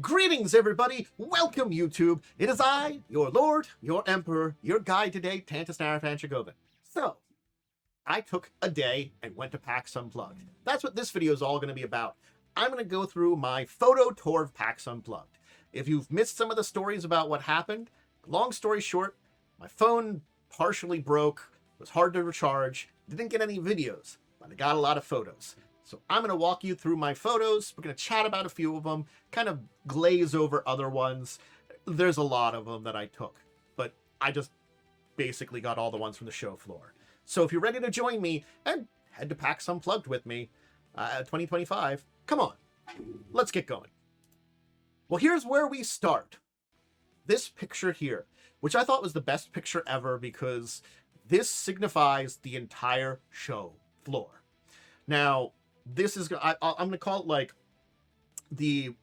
Greetings, everybody! Welcome, YouTube! It is I, your Lord, your Emperor, your guide today, Tantus Dracovin. So, I took a day and went to PAX Unplugged. That's what this video is all going to be about. I'm going to go through my photo tour of PAX Unplugged. If you've missed some of the stories about what happened, long story short, my phone partially broke, was hard to recharge, didn't get any videos, but I got a lot of photos. So I'm going to walk you through my photos. We're going to chat about a few of them, kind of glaze over other ones. There's a lot of them that I took, but I just basically got all the ones from the show floor. So if you're ready to join me and head to PAX Unplugged with me, 2025, come on, let's get going. Well, here's where we start. This picture here, which I thought was the best picture ever because this signifies the entire show floor. Now, this is, I'm going to call it like the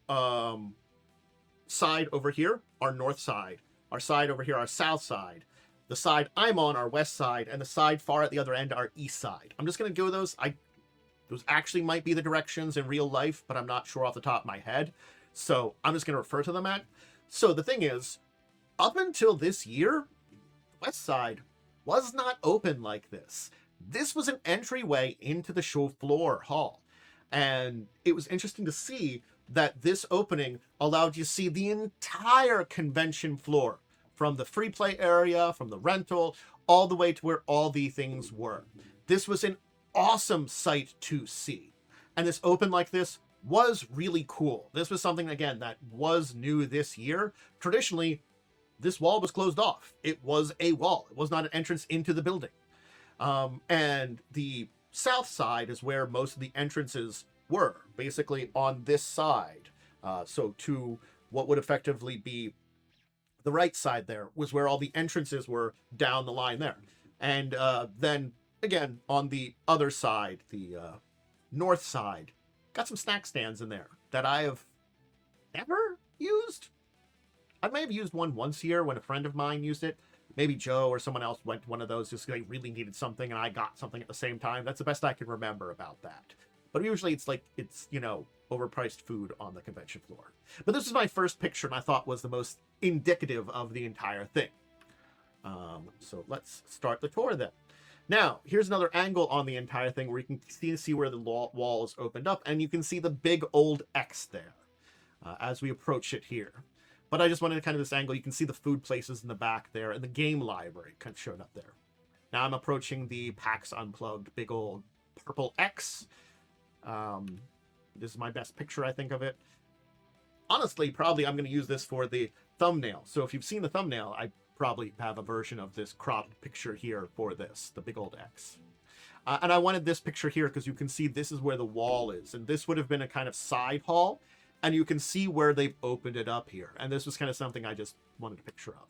side over here, our north side, our side over here, our south side, the side I'm on, our west side, and the side far at the other end, our east side. I'm just going to go those. Those actually might be the directions in real life, but I'm not sure off the top of my head. So I'm just going to refer to them at. So the thing is, up until this year, the west side was not open like this. This was an entryway into the show floor hall. And it was interesting to see that this opening allowed you to see the entire convention floor, from the free play area, from the rental, all the way to where all the things were. This was an awesome sight to see. And this open like this was really cool. This was something, again, that was new this year. Traditionally, this wall was closed off. It was a wall. It was not an entrance into the building. And the south side is where most of the entrances were, basically on this side. So to what would effectively be the right side there was where all the entrances were down the line there. And then, again, on the other side, the north side, got some snack stands in there that I have never used. I may have used one once here when a friend of mine used it. Maybe Joe or someone else went to one of those just because they really needed something and I got something at the same time. That's the best I can remember about that. But usually it's, you know, overpriced food on the convention floor. But this is my first picture and I thought was the most indicative of the entire thing. So let's start the tour then. Now, here's another angle on the entire thing where you can see where the wall is opened up and you can see the big old X there as we approach it here. But I just wanted to kind of this angle. You can see the food places in the back there and the game library kind of showed up there. Now I'm approaching the PAX Unplugged big old purple X. This is my best picture, I think, of it. Honestly, probably I'm going to use this for the thumbnail. So if you've seen the thumbnail, I probably have a version of this cropped picture here for this, the big old X. And I wanted this picture here because you can see this is where the wall is. And this would have been a kind of side hall. And you can see where they've opened it up here. And this was kind of something I just wanted a picture of.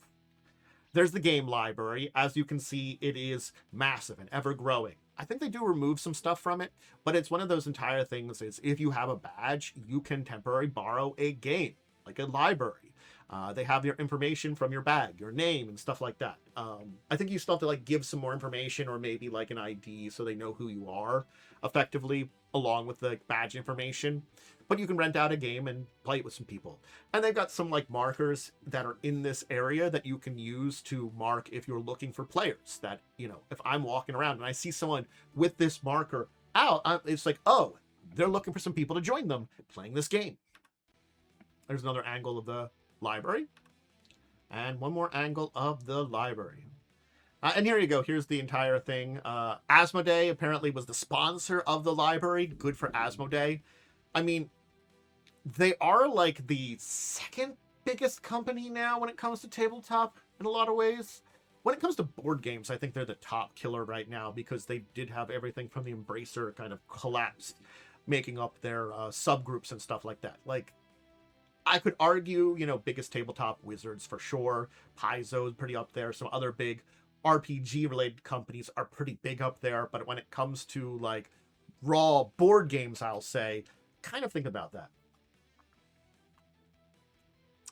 There's the game library. As you can see, it is massive and ever growing. I think they do remove some stuff from it, but it's one of those entire things is if you have a badge, you can temporarily borrow a game, like a library. They have your information from your bag, your name and stuff like that. I think you still have to like give some more information or maybe like an ID so they know who you are effectively along with the badge information. But you can rent out a game and play it with some people. And they've got some like markers that are in this area that you can use to mark if you're looking for players. That, you know, if I'm walking around and I see someone with this marker out, it's like, oh, they're looking for some people to join them playing this game. There's another angle of the library. And one more angle of the library. And here you go. Here's the entire thing. Asmodee apparently was the sponsor of the library. Good for Asmodee. I mean, they are like the second biggest company now when it comes to tabletop in a lot of ways. When it comes to board games, I think they're the top killer right now because they did have everything from the Embracer kind of collapsed, making up their subgroups and stuff like that. Like, I could argue, you know, biggest tabletop Wizards for sure. Paizo is pretty up there. Some other big RPG-related companies are pretty big up there. But when it comes to, like, raw board games, I'll say, kind of think about that.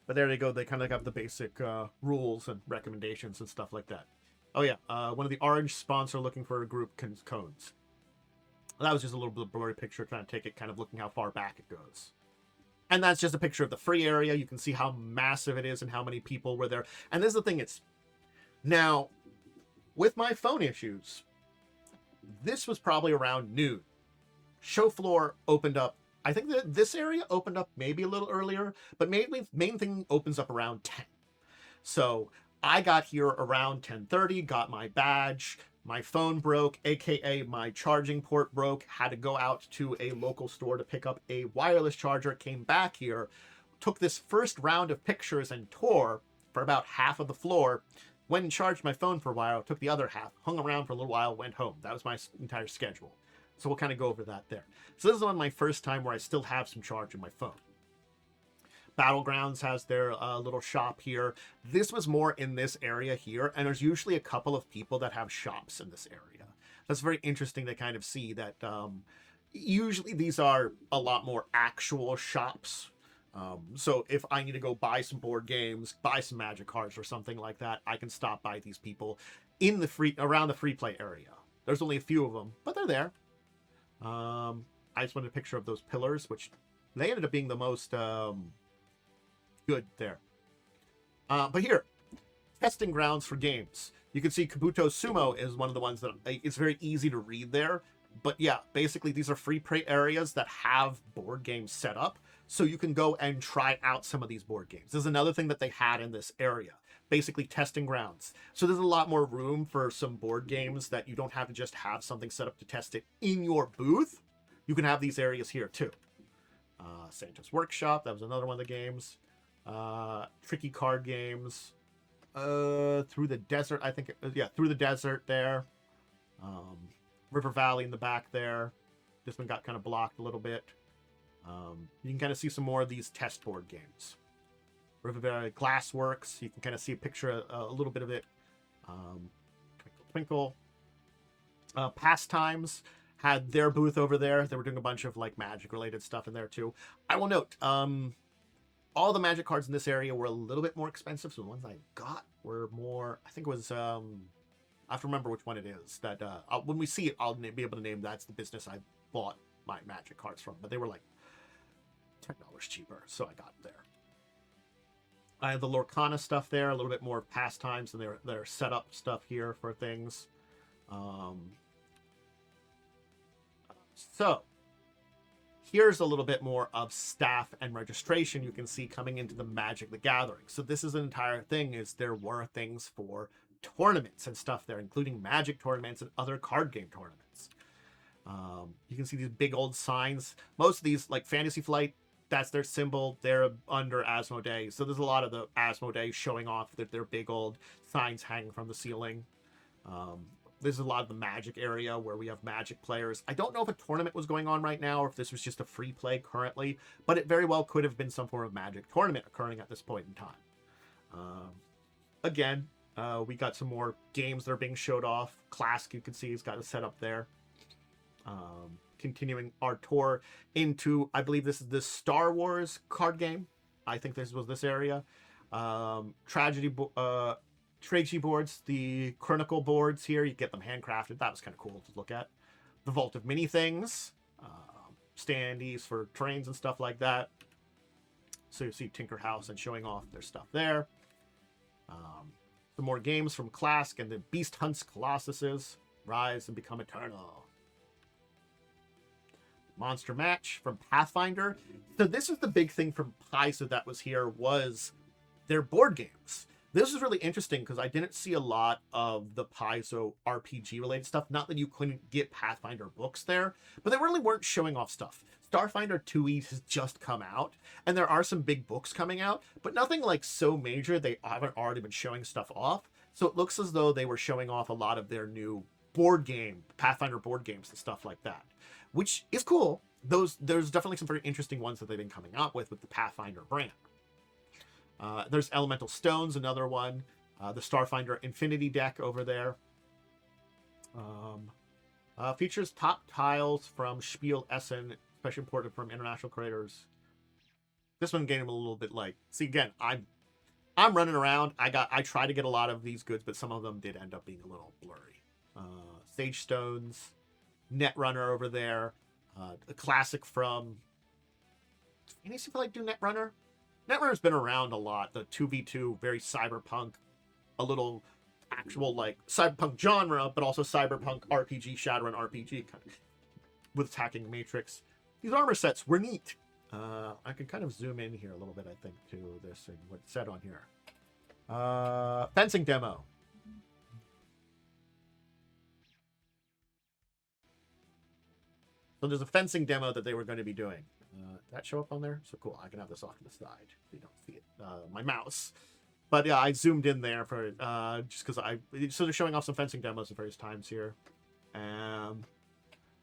But there you go. They kind of got the basic rules and recommendations and stuff like that. Oh, yeah. One of the orange sponsor looking for a group cones. That was just a little bit blurry picture, trying to take it kind of looking how far back it goes. And that's just a picture of the free area. You can see how massive it is and how many people were there. And this is the thing, it's now with my phone issues, this was probably around noon. Show floor opened up. I think that this area opened up maybe a little earlier, but mainly main thing opens up around 10. So I got here around 10:30, got my badge. My phone broke, aka my charging port broke, had to go out to a local store to pick up a wireless charger, came back here, took this first round of pictures and tour for about half of the floor, went and charged my phone for a while, took the other half, hung around for a little while, went home. That was my entire schedule. So we'll kind of go over that there. So this is on my first time where I still have some charge in my phone. Battlegrounds has their little shop here. This was more in this area here, and there's usually a couple of people that have shops in this area. That's very interesting to kind of see that usually these are a lot more actual shops. So if I need to go buy some board games, buy some Magic cards or something like that, I can stop by these people in the around the free play area. There's only a few of them, but they're there. I just wanted a picture of those pillars, which they ended up being the most good there. But here, testing grounds for games. You can see Kabuto Sumo is one of the ones that it's very easy to read there. But yeah, basically these are free play areas that have board games set up. So you can go and try out some of these board games. There's another thing that they had in this area. Basically testing grounds. So there's a lot more room for some board games that you don't have to just have something set up to test it in your booth. You can have these areas here too. Santa's Workshop, that was another one of the games. Tricky card games. Through the Desert, I think. Yeah, Through the Desert there. River Valley in the back there. This one got kind of blocked a little bit. You can kind of see some more of these test board games. River Valley Glassworks. You can kind of see a picture, a little bit of it. Twinkle Twinkle. Pastimes had their booth over there. They were doing a bunch of like Magic related stuff in there too. I will note, all the Magic cards in this area were a little bit more expensive. So the ones I got were more, I think it was, I have to remember which one it is. That when we see it, I'll be able to name that's the business I bought my Magic cards from. But they were like $10 cheaper, so I got there. I have the Lorcana stuff there, a little bit more Pastimes and their setup stuff here for things. So here's a little bit more of staff and registration you can see coming into the Magic the Gathering. So this is an entire thing, is there were things for tournaments and stuff there, including Magic tournaments and other card game tournaments. You can see these big old signs. Most of these, like Fantasy Flight, that's their symbol. They're under Asmodee. So there's a lot of the Asmodee showing off that their big old signs hanging from the ceiling. There's a lot of the Magic area where we have Magic players. I don't know if a tournament was going on right now or if this was just a free play currently, but it very well could have been some form of Magic tournament occurring at this point in time. Again, we got some more games that are being showed off. Classic, you can see, has got a setup there. Continuing our tour into, I believe this is the Star Wars card game. I think this was this area. Tragedy boards, the Chronicle boards here. You get them handcrafted. That was kind of cool to look at. The Vault of Mini Things. Standees for trains and stuff like that. So you see Tinker House and showing off their stuff there. Some more games from Classic and the Beast Hunts Colossuses. Rise and Become Eternal. Monster Match from Pathfinder. So this is the big thing from Paizo that was here, was their board games. This is really interesting because I didn't see a lot of the Paizo RPG related stuff. Not that you couldn't get Pathfinder books there, but they really weren't showing off stuff. Starfinder 2e has just come out, and there are some big books coming out, but nothing like so major they haven't already been showing stuff off. So it looks as though they were showing off a lot of their new board game, Pathfinder board games and stuff like that, which is cool. There's definitely some very interesting ones that they've been coming out with the Pathfinder brand. There's Elemental Stones, another one. The Starfinder Infinity deck over there. Features top tiles from Spiel Essen, especially imported from international creators. This one getting a little bit like, see again, I'm running around. I try to get a lot of these goods, but some of them did end up being a little blurry. Sage Stones, Netrunner over there. A classic from Any see if I like do Netrunner? Netrunner's been around a lot. The 2v2, very cyberpunk, a little actual like cyberpunk genre, but also cyberpunk RPG, Shadowrun RPG kind of with attacking matrix. These armor sets were neat. I can kind of zoom in here a little bit, I think, to this and what's said on here. Fencing demo. So there's a fencing demo that they were going to be doing. Did that show up on there? So cool. I can have this off to the side so you don't see it. My mouse. But yeah, I zoomed in there for just because so they're showing off some fencing demos at various times here.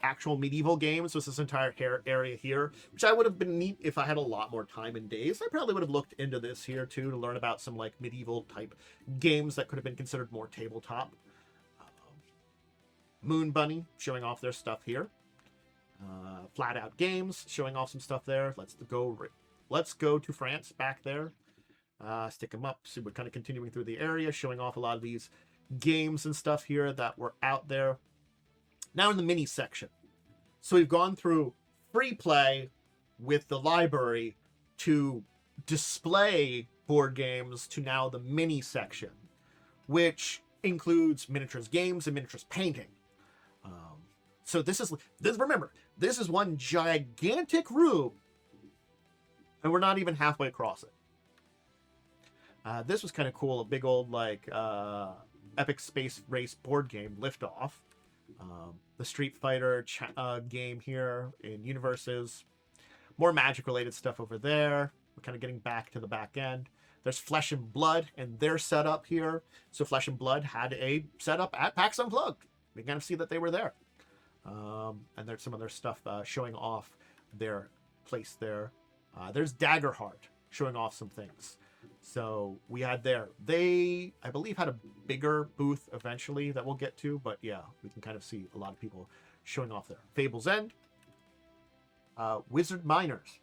Actual medieval games was this entire area here, which I would have been neat if I had a lot more time and days. I probably would have looked into this here too to learn about some like medieval type games that could have been considered more tabletop. Moon Bunny showing off their stuff here. Flat Out Games showing off some stuff there. Let's go to France back there. Stick them up. So we're kind of continuing through the area, showing off a lot of these games and stuff here that were out there. Now in the mini section. So we've gone through free play with the library to display board games to now the mini section, which includes miniatures games and miniatures painting. So remember, this is one gigantic room, and we're not even halfway across it. This was kind of cool. A big old like epic space race board game, Liftoff. The Street Fighter game here in Universes. More magic related stuff over there. We're kind of getting back to the back end. There's Flesh and Blood and their setup here. So Flesh and Blood had a setup at PAX Unplugged. We kind of see that they were there. And there's some other stuff showing off their place there. There's Daggerheart showing off some things. So we had there. They, I believe, had a bigger booth eventually that we'll get to. But yeah, we can kind of see a lot of people showing off there. Fable's End. Wizard Miners.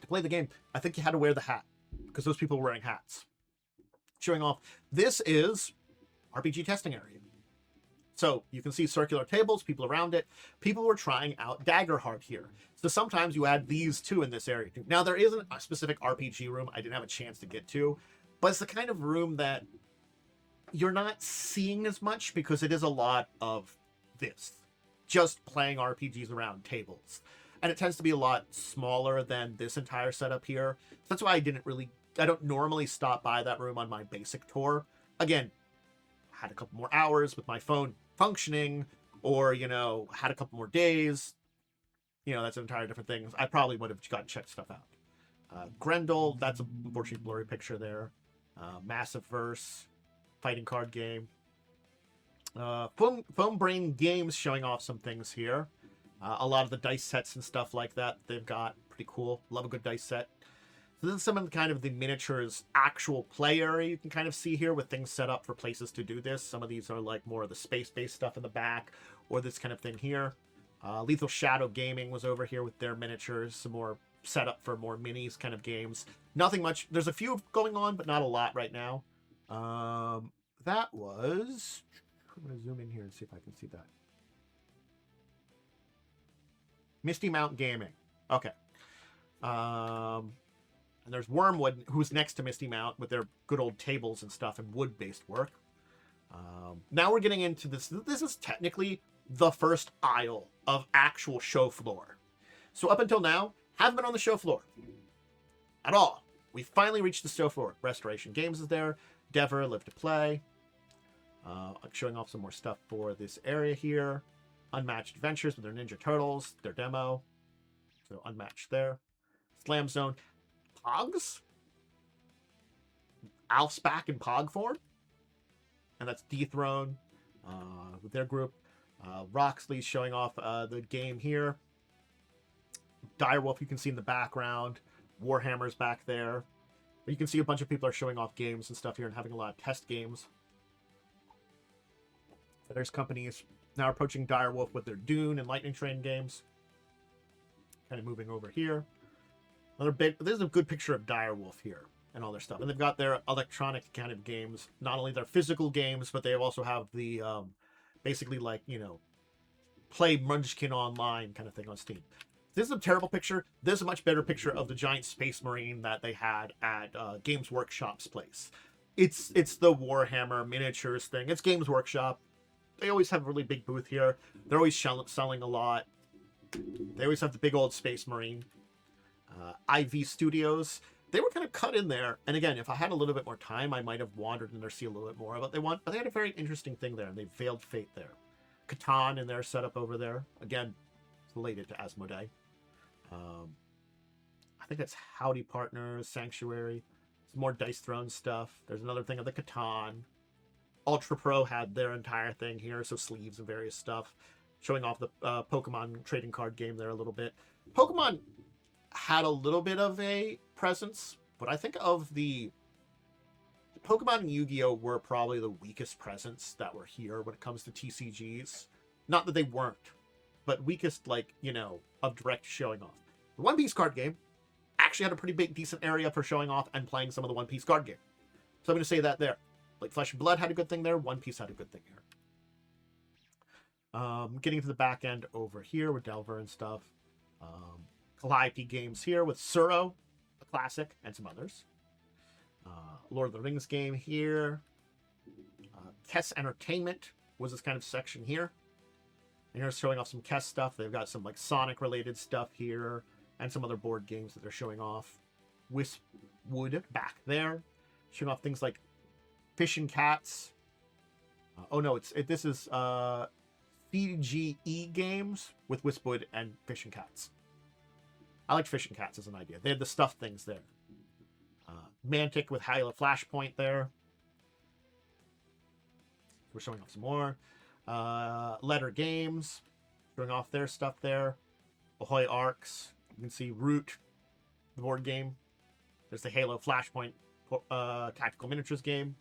To play the game, I think you had to wear the hat because those people were wearing hats. Showing off. This is RPG testing area. So you can see circular tables, people around it. People were trying out Daggerheart here. So sometimes you add these two in this area too. Now there isn't a specific RPG room I didn't have a chance to get to, but it's the kind of room that you're not seeing as much because it is a lot of this. Just playing RPGs around tables. And it tends to be a lot smaller than this entire setup here. So that's why I don't normally stop by that room on my basic tour. Again, had a couple more hours with my phone functioning, or had a couple more days, that's an entire different thing. I probably would have got checked stuff out. Grendel, that's a unfortunately blurry picture there. Massive Verse, fighting card game. Foam Brain Games showing off some things here. A lot of the dice sets and stuff like that they've got. Pretty cool. Love a good dice set. So this is some of the miniatures actual play area you can kind of see here with things set up for places to do this. Some of these are like more of the space-based stuff in the back or this kind of thing here. Lethal Shadow Gaming was over here with their miniatures, some more setup for more minis kind of games. Nothing much. There's a few going on, but not a lot right now. That was... I'm going to zoom in here and see if I can see that. Misty Mount Gaming. Okay. And there's Wormwood, who's next to Misty Mount with their good old tables and stuff and wood-based work. Now we're getting into this. This is technically the first aisle of actual show floor. So up until now, haven't been on the show floor at all. We finally reached the show floor. Restoration Games is there. Dever, Live to Play. Showing off some more stuff for this area here. Unmatched Adventures with their Ninja Turtles, their demo. So unmatched there. Slam Zone. Pogs? Alf's back in Pog form. And that's Dethrone with their group. Roxley's showing off the game here. Direwolf you can see in the background. Warhammer's back there. But you can see a bunch of people are showing off games and stuff here and having a lot of test games. There's companies now approaching Direwolf with their Dune and Lightning Train games. Kind of moving over here. There's a good picture of Direwolf here and all their stuff. And they've got their electronic kind of games. Not only their physical games, but they also have the basically like, play Munchkin Online kind of thing on Steam. this is a terrible picture. This is a much better picture of the giant space marine that they had at Games Workshop's place. It's the Warhammer miniatures thing. It's Games Workshop. They always have a really big booth here. They're always selling a lot. They always have the big old space marine. IV Studios. They were kind of cut in there. And again, if I had a little bit more time, I might have wandered in there, see a little bit more of what they want. But they had a very interesting thing there, and they veiled fate there. Catan in their setup over there. Again, related to Asmodee. I think that's Howdy Partners, Sanctuary. Some more Dice Throne stuff. There's another thing of the Catan. Ultra Pro had their entire thing here, so sleeves and various stuff. Showing off the Pokemon trading card game there a little bit. Pokemon had a little bit of a presence, but I think of the Pokemon and Yu-Gi-Oh! Were probably the weakest presence that were here when it comes to TCGs. Not that they weren't, but weakest, like, you know, of direct showing off. The One Piece card game actually had a pretty big, decent area for showing off and playing some of the One Piece card game. So I'm going to say that there. Like, Flesh and Blood had a good thing there. One Piece had a good thing here. Getting to the back end over here with Delver and stuff. Calliope Games here with Suro, a classic, and some others. Lord of the Rings game here. Kess Entertainment was this kind of section here. And here's showing off some Kess stuff. They've got some like Sonic related stuff here and some other board games that they're showing off. Wispwood back there, showing off things like Fish and Cats. This is CGE Games with Wispwood and Fish and Cats. I like Fish and Cats as an idea. They had the stuffed things there. Mantic with Halo Flashpoint there. We're showing off some more. Letter Games, showing off their stuff there. Ahoy Arcs. You can see Root, the board game. There's the Halo Flashpoint tactical miniatures game.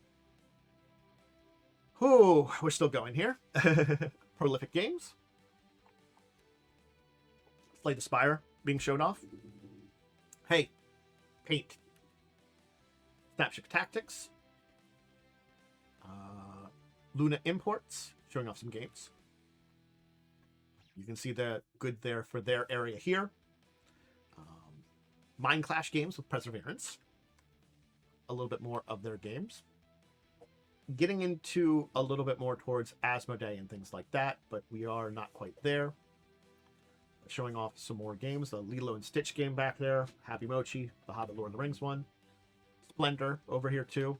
Whew, we're still going here. Prolific Games. Slay the Spire being shown off. Hey, Paint. Snapshot Tactics. Luna Imports, showing off some games. You can see the good there for their area here. Mind Clash Games with Perseverance. A little bit more of their games. Getting into a little bit more towards Asmodee and things like that, but we are not quite there. Showing off some more games. The Lilo and Stitch game back there. Happy Mochi, the Hobbit Lord of the Rings one. Splendor over here too.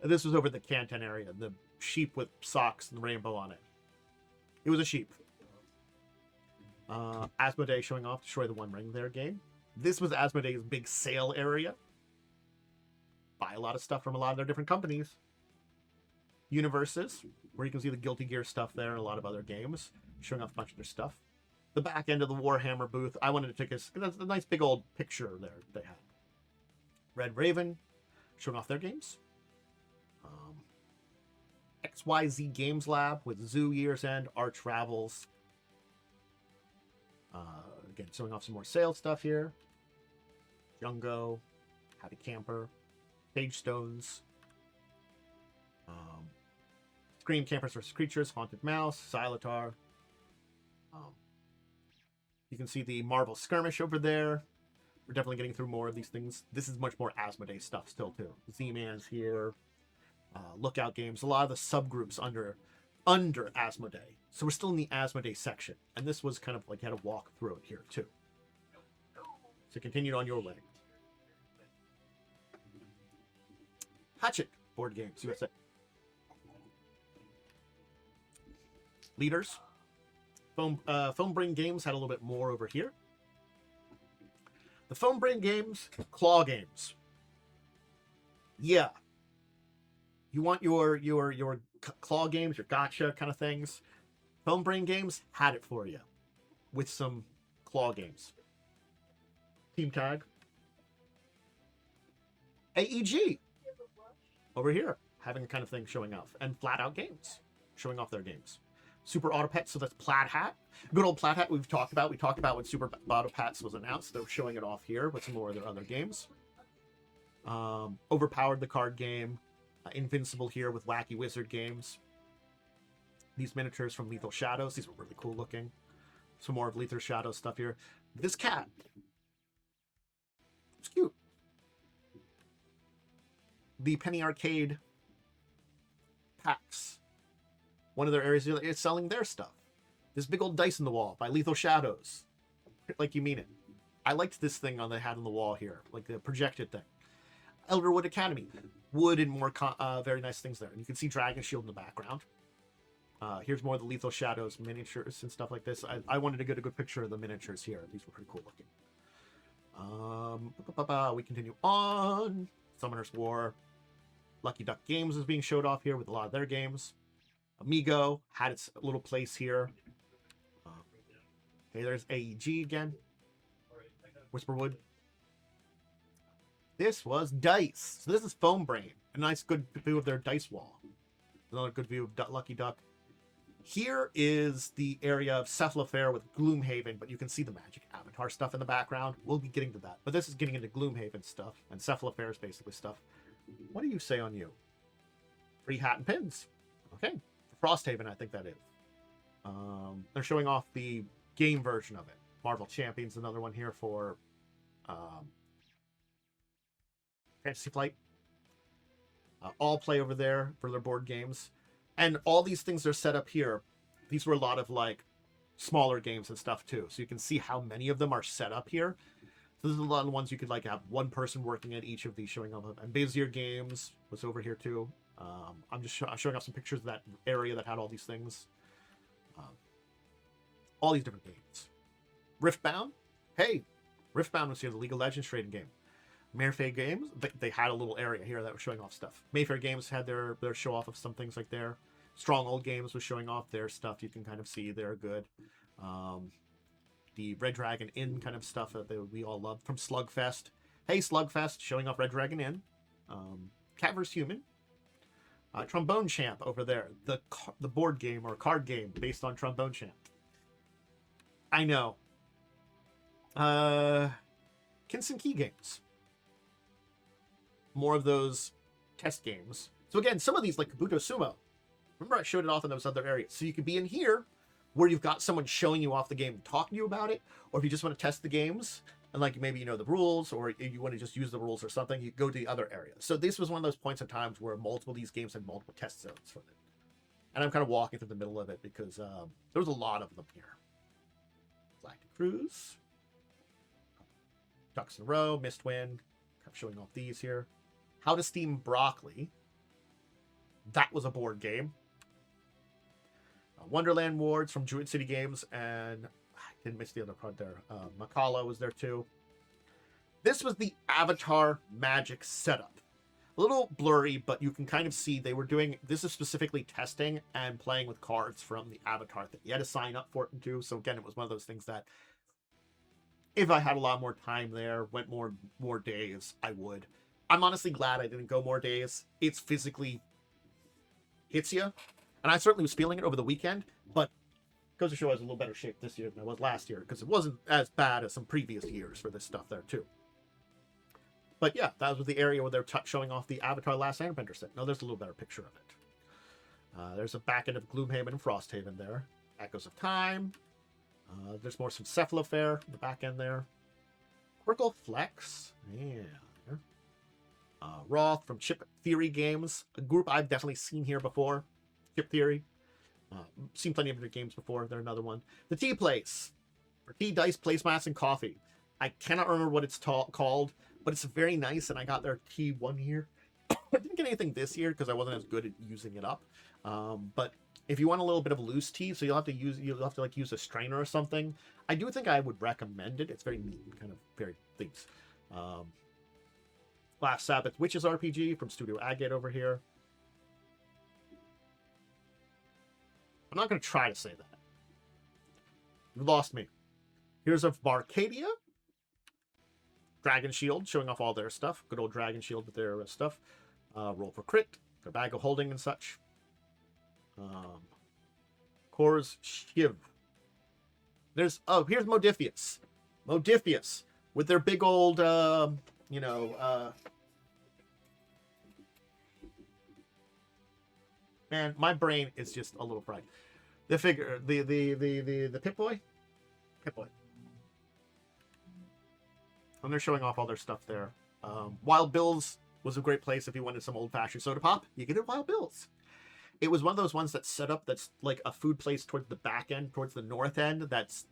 This was over the Canton area. The sheep with socks and the rainbow on it. It was a sheep. Asmodee showing off Destroy the One Ring there game. This was Asmodee's big sale area. Buy a lot of stuff from a lot of their different companies. Universes, where you can see the Guilty Gear stuff there and a lot of other games. Showing off a bunch of their stuff. The back end of the Warhammer booth. I wanted to take a nice big old picture there they had. Red Raven, showing off their games. XYZ Games Lab with Zoo Year's End, Arch Ravels. Again, showing off some more sales stuff here. Jungo, Happy Camper, Page Stones. Scream Campers vs. Creatures, Haunted Mouse, Xylotar. You can see the Marvel Skirmish over there. We're definitely getting through more of these things. This is much more Asmodee stuff still, too. Z-Man's here. Lookout Games. A lot of the subgroups under Asmodee. So we're still in the Asmodee section. And this was kind of like you had to walk through it here, too. So continue on your way. Hatchet board games, USA. Leaders. Foam Brain Games had a little bit more over here. The Foam Brain Games, claw games. Yeah. You want your claw games, your gotcha kind of things. Foam Brain Games had it for you with some claw games. Team Tag. AEG. Over here, having a kind of thing showing off. And Flat Out Games, showing off their games. Super Auto Pets, so that's Plaid Hat. Good old Plaid Hat we've talked about. We talked about when Super Auto Pets was announced. They're showing it off here with some more of their other games. Overpowered the card game. Invincible here with Wacky Wizard games. These miniatures from Lethal Shadows. These were really cool looking. Some more of Lether Shadow stuff here. This cat. It's cute. The Penny Arcade PAX. One of their areas is selling their stuff. This big old dice in the wall by Lethal Shadows. Like you mean it. I liked this thing they had on the wall here. Like the projected thing. Elderwood Academy. Wood and more very nice things there. And you can see Dragon Shield in the background. Here's more of the Lethal Shadows miniatures and stuff like this. I wanted to get a good picture of the miniatures here. These were pretty cool looking. We continue on. Summoner's War. Lucky Duck Games is being showed off here with a lot of their games. Amigo had its little place here. Hey, there's AEG again. Whisperwood. This was Dice. So this is Foam Brain. A nice good view of their dice wall. Another good view of Lucky Duck. Here is the area of Cephalofair with Gloomhaven, but you can see the Magic Avatar stuff in the background. We'll be getting to that. But this is getting into Gloomhaven stuff, and Cephalofair is basically stuff. What do you say on you? Free hat and pins. Okay. Frosthaven, I think that is. They're showing off the game version of it. Marvel Champions, another one here for Fantasy Flight. All play over there for their board games. And all these things are set up here. These were a lot of like smaller games and stuff too. So you can see how many of them are set up here. So there's a lot of ones you could like have one person working at each of these showing up. And Bezier Games was over here too. I'm just showing off some pictures of that area that had all these things. All these different games. Riftbound. Hey, Riftbound was here, the League of Legends trading game. Mayfair Games, they had a little area here that was showing off stuff. Mayfair Games had their show off of some things like there. Stronghold Games was showing off their stuff. You can kind of see they're good. The Red Dragon Inn kind of stuff that we all love from Slugfest. Hey, Slugfest, showing off Red Dragon Inn. Cat vs. Human. Trombone Champ over there. The board game or card game based on Trombone Champ. I know. Kinson Key Games. More of those test games. So again, some of these like Kabuto Sumo. Remember I showed it off in those other areas. So you could be in here where you've got someone showing you off the game and talking to you about it. Or if you just want to test the games and like maybe you know the rules or you want to just use the rules or something, you go to the other area. So this was one of those points in times where multiple of these games had multiple test zones for it. And I'm kind of walking through the middle of it because there was a lot of them here. Galactic Cruise. Ducks in a Row, Mistwind. I'm showing off these here. How to Steam Broccoli. That was a board game. Wonderland Wards from Druid City Games, and I didn't miss the other part there. Makala was there too. This was the Avatar Magic setup. A little blurry, but you can kind of see they were doing, this is specifically testing and playing with cards from the Avatar thing. You had to sign up for it and do. So again, it was one of those things that if I had a lot more time there, went more days, I would. I'm honestly glad I didn't go more days. It's physically hits you. And I certainly was feeling it over the weekend, but goes to show I was in a little better shape this year than I was last year, because it wasn't as bad as some previous years for this stuff there too. But yeah, that was the area where they're showing off the Avatar Last Airbender set. No, there's a little better picture of it. There's a back end of Gloomhaven and Frosthaven there. Echoes of Time. There's more some Cephalofair in the back end there. Quirkle Flex. Yeah. Roth from Chip Theory Games, a group I've definitely seen here before. Chip Theory. Seen plenty of their games before. They're another one. The Tea Place. For tea, dice, placemats, and coffee. I cannot remember what it's called, but it's very nice, and I got their tea one year. I didn't get anything this year because I wasn't as good at using it up. But if you want a little bit of loose tea, so you'll have to like use a strainer or something. I do think I would recommend it. It's very neat, kind of very things. Last Sabbath Witches RPG from Studio Agate over here. I'm not going to try to say that. You lost me. Here's of Barcadia. Dragon Shield, showing off all their stuff. Good old Dragon Shield with their stuff. Roll for Crit, their bag of holding and such. Core's Shiv. Here's Modiphius. Modiphius with their big old, man, my brain is just a little fried. The figure, the Pip-Boy, Okay, boy. And they're showing off all their stuff there. Wild Bill's was a great place if you wanted some old-fashioned soda pop. You get it at Wild Bill's. It was one of those ones that's set up that's like a food place towards the back end, towards the north end. That's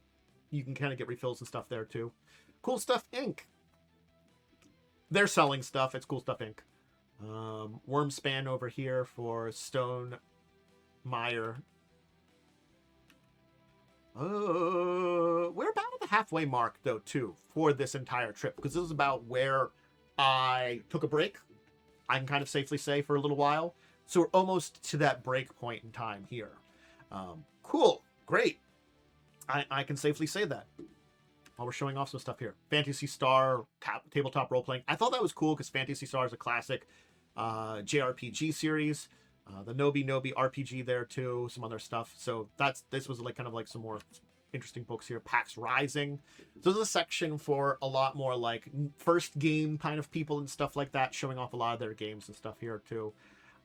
you can kind of get refills and stuff there too. Cool Stuff Inc. They're selling stuff. It's Cool Stuff Inc. Wormspan over here for Stone Meyer. We're about at the halfway mark though too for this entire trip, because this is about where I took a break. I can kind of safely say for a little while. So we're almost to that break point in time here. Cool. Great. I can safely say that. While we're showing off some stuff here. Phantasy Star tabletop role-playing. I thought that was cool because Phantasy Star is a classic JRPG series. The Nobi RPG there too. Some other stuff. So this was like kind of like some more interesting books here. PAX Rising. So there's a section for a lot more like first game kind of people and stuff like that, showing off a lot of their games and stuff here too.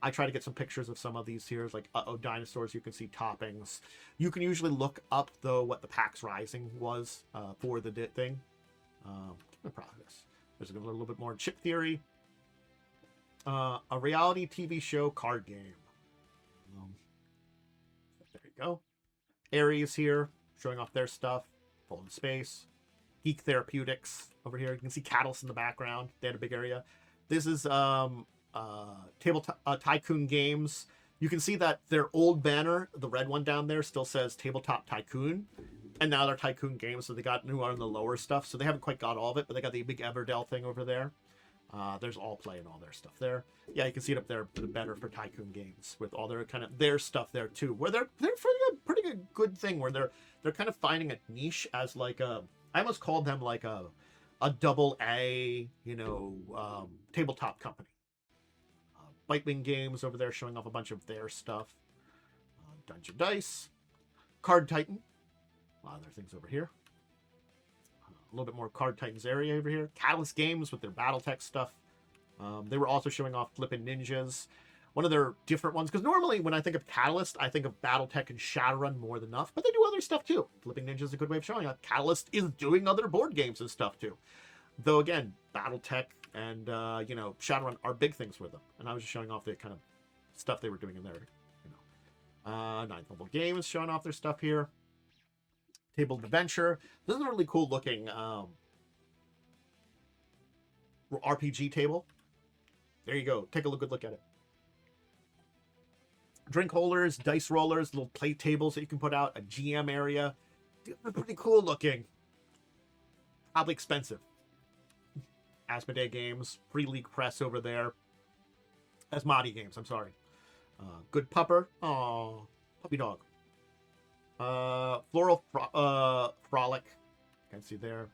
I try to get some pictures of some of these here, like dinosaurs. You can see toppings. You can usually look up though what the PAX Rising was for the thing. In progress. There's a little bit more chip theory. A reality TV show card game. There you go. Aries here, showing off their stuff. Full in Space. Geek Therapeutics over here. You can see Catalyst in the background. They had a big area. This is Tabletop Tycoon Games. You can see that their old banner, the red one down there, still says Tabletop Tycoon. And now they're Tycoon Games, so they got new on the lower stuff. So they haven't quite got all of it, but they got the big Everdell thing over there. There's All Play and all their stuff there. Yeah, you can see it up there, the better for Tycoon Games with all their kind of their stuff there too. Where they're pretty good thing where they're kind of finding a niche as like a, I almost called them like a double A, tabletop company. Bitewing Games over there showing off a bunch of their stuff. Dungeon Dice. Card Titan. A lot of their things over here. A little bit more Card Titans area over here. Catalyst Games with their Battletech stuff. They were also showing off Flippin' Ninjas. One of their different ones, because normally when I think of Catalyst, I think of Battletech and Shadowrun more than enough, but they do other stuff too. Flipping Ninja is a good way of showing that Catalyst is doing other board games and stuff too. Though again, Battletech and Shadowrun are big things for them, and I was just showing off the kind of stuff they were doing in there. Ninth Level Games showing off their stuff here. Table of Adventure. This is a really cool looking RPG table. There you go. Take a good look at it. Drink holders, dice rollers, little plate tables that you can put out, a GM area. They're pretty cool looking. Probably expensive. Asmodee Games, Free League Press over there. Asmodee Games, I'm sorry. Good Pupper. Oh, puppy dog. Floral Frolic. You can see there.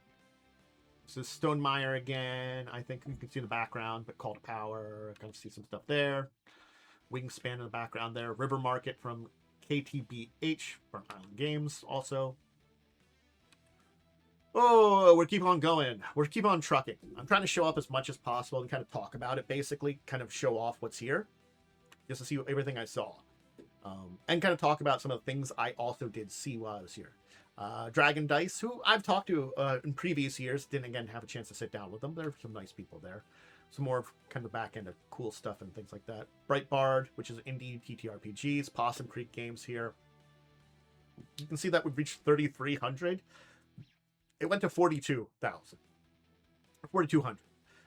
This is Stonemeyer again. I think you can see the background, but Call to Power. I kind of see some stuff there. Wingspan in the background there. River Market from KTBH, Burnt Island Games also. Oh, we keep on going. We keep on trucking. I'm trying to show up as much as possible and kind of talk about it, basically. Kind of show off what's here. Just to see everything I saw. And kind of talk about some of the things I also did see while I was here. Dragon Dice, who I've talked to in previous years. Didn't, again, have a chance to sit down with them. There are some nice people there. Some more kind of back end of cool stuff and things like that. Brightbard, which is indie TTRPGs. Possum Creek Games here. You can see that we've reached 3,300. It went to 42,000. 4,200.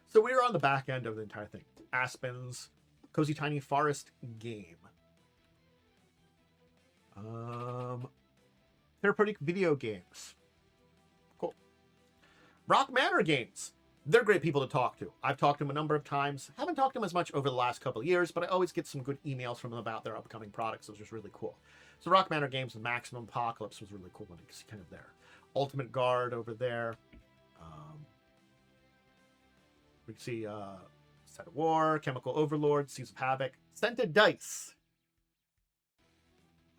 So we were on the back end of the entire thing. Aspens, Cozy Tiny Forest Game. Therapeutic Video Games. Cool. Rock Manor Games. They're great people to talk to. I've talked to them a number of times. Haven't talked to them as much over the last couple of years, but I always get some good emails from them about their upcoming products, which is really cool. So Rock Manor Games and Maximum Apocalypse was really cool when you see kind of there. Ultimate Guard over there. We can see Set of War, Chemical Overlord, Seas of Havoc, Scented Dice.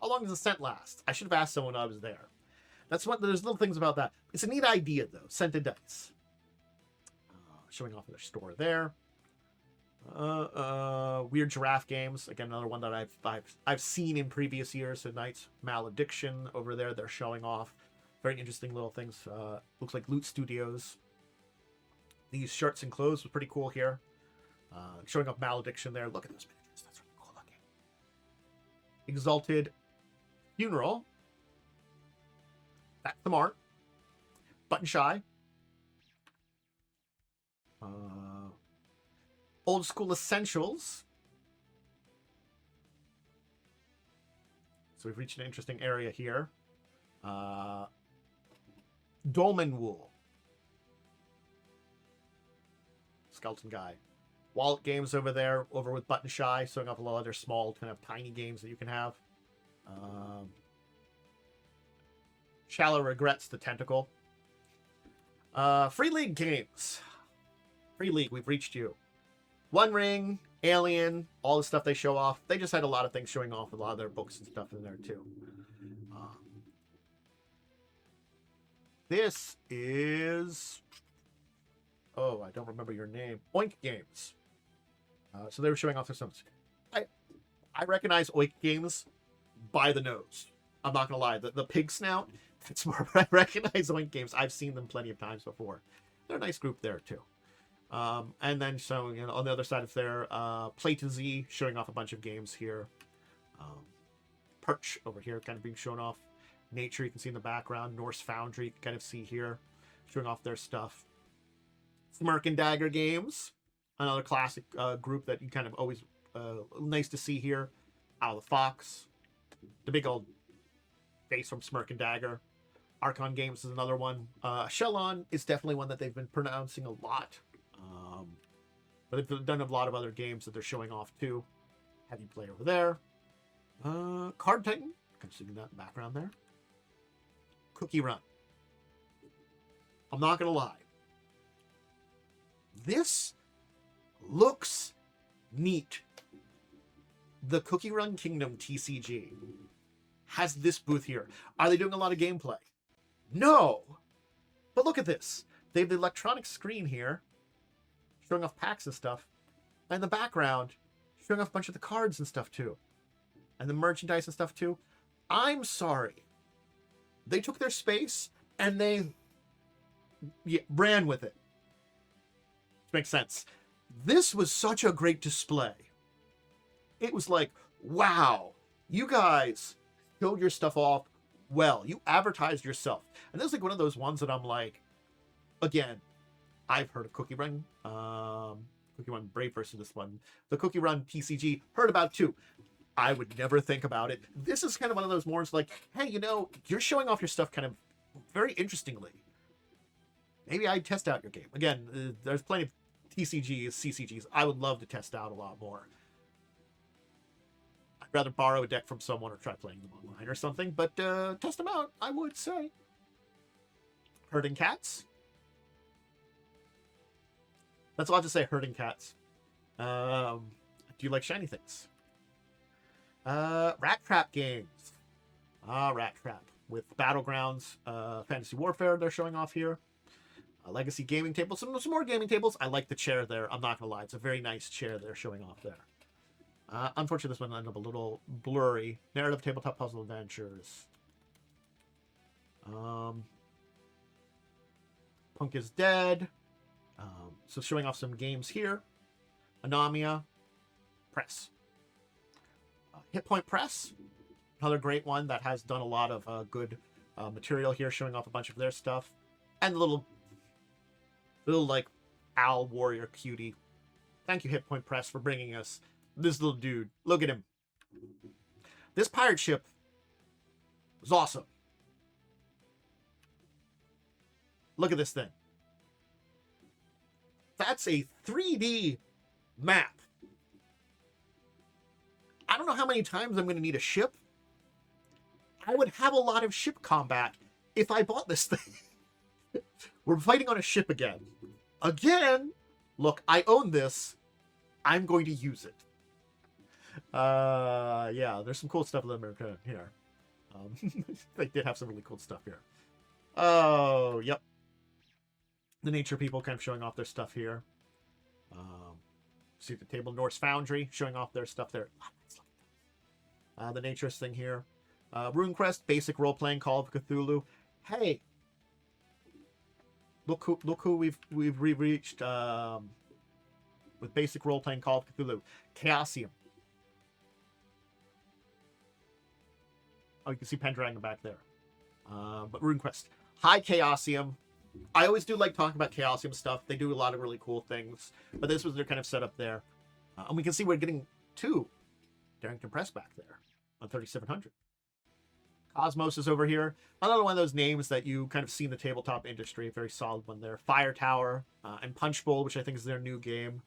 How long does the scent last? I should have asked someone when I was there. That's what there's little things about that. It's a neat idea though. Scented Dice. Showing off their store there. Weird Giraffe Games. Again, another one that I've seen in previous years. Tonight's Malediction over there. They're showing off Very interesting little things. Looks like Loot Studios. These shirts and clothes was pretty cool here. Showing up Malediction there. Look at those miniatures. That's really cool looking. Exalted Funeral. That's the mark. Button Shy. Old School Essentials. So we've reached an interesting area here. Dolmen Wool. Skeleton Guy. Wallet Games over there, over with Button Shy, showing up a lot of other small, kind of tiny games that you can have. Shallow Regrets, the Tentacle. Free League Games. Free League, we've reached you. One Ring, Alien, all the stuff they show off. They just had a lot of things showing off, a lot of their books and stuff in there too. This is... Oh, I don't remember your name. Oink Games. So they were showing off their stuff. I recognize Oink Games by the nose. I'm not going to lie. The pig snout, it's more... I recognize Oink Games. I've seen them plenty of times before. They're a nice group there, too. And then showing on the other side of their Play to Z, showing off a bunch of games here. Perch over here, kind of being shown off. Nature, you can see in the background. Norse Foundry, you can kind of see here, showing off their stuff. Smirk and Dagger Games, another classic group that you kind of always nice to see here. Owl the Fox, the big old face from Smirk and Dagger. Archon Games is another one. Shellon is definitely one that they've been pronouncing a lot. But they've done a lot of other games that they're showing off too. Heavy Play over there. Card Titan, kind of seeing that in the background there. Cookie Run. I'm not going to lie. This looks neat. The Cookie Run Kingdom TCG has this booth here. Are they doing a lot of gameplay? No. But look at this. They have the electronic screen here, showing off packs and stuff. And in the background, showing off a bunch of the cards and stuff too. And the merchandise and stuff too. I'm sorry. They took their space and they ran with it. Makes sense. This was such a great display. It was like, wow, you guys showed your stuff off well. You advertised yourself. And this is like one of those ones that I'm like, again, I've heard of Cookie Run. Cookie Run Brave versus this one. The Cookie Run TCG, heard about too. I would never think about it. This is kind of one of those more like, hey, you know, you're showing off your stuff kind of very interestingly. Maybe I'd test out your game. Again, there's plenty of TCGs, CCGs I would love to test out a lot more. I'd rather borrow a deck from someone or try playing them online or something, but test them out, I would say. Herding Cats. That's all I have to say, Herding Cats. Do you like shiny things? Rat Trap Games. Rat Trap. With Battlegrounds, Fantasy Warfare they're showing off here. Legacy gaming table. Some more gaming tables. I like the chair there. I'm not going to lie. It's a very nice chair they're showing off there. Unfortunately, this one ended up a little blurry. Narrative Tabletop Puzzle Adventures. Punk is Dead. So showing off some games here. Anomia. Press. Hit Point Press. Another great one that has done a lot of good material here, showing off a bunch of their stuff. And the little like owl warrior cutie. Thank you, Hit Point Press, for bringing us this little dude. Look at him. This pirate ship was awesome. Look at this thing. That's a 3D map. I don't know how many times I'm going to need a ship. I would have a lot of ship combat if I bought this thing. We're fighting on a ship again. Again! Look, I own this. I'm going to use it. Yeah, there's some cool stuff in America here. They did have some really cool stuff here. Oh, yep. The nature people kind of showing off their stuff here. See the table Norse Foundry showing off their stuff there. The naturist thing here. RuneQuest, basic role-playing Call of Cthulhu. Hey, look who we've reached with basic role playing Call of Cthulhu, Chaosium. Oh, you can see Pendragon back there. But RuneQuest. Hi, Chaosium. I always do like talking about Chaosium stuff. They do a lot of really cool things, but this was their kind of setup there. And we can see we're getting 2 Darrington Press back there on 3700. Cosmos is over here. Another one of those names that you kind of see in the tabletop industry. A very solid one there. Fire Tower and Punch Bowl, which I think is their new game,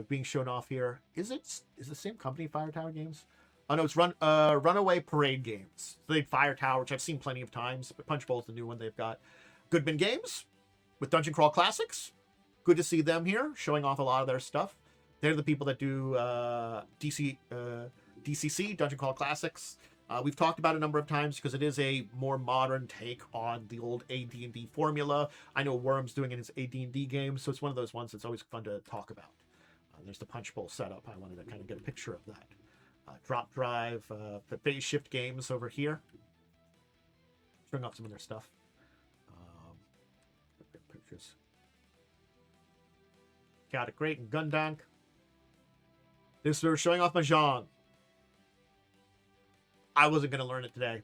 being shown off here. Is the same company, Fire Tower Games? Oh no, it's Runaway Parade Games. So they had Fire Tower, which I've seen plenty of times, but Punch Bowl is the new one they've got. Goodman Games with Dungeon Crawl Classics. Good to see them here, showing off a lot of their stuff. They're the people that do DCC, Dungeon Crawl Classics. We've talked about it a number of times because it is a more modern take on the old AD&D formula. I know Worm's doing it in his AD&D game, so it's one of those ones that's always fun to talk about. There's the Punch Bowl setup. I wanted to kind of get a picture of that. Drop Drive, the Phase Shift games over here. Showing off some of their stuff. Pictures. Chaotic Great and Gundunk. This was showing off Mahjong. I wasn't going to learn it today.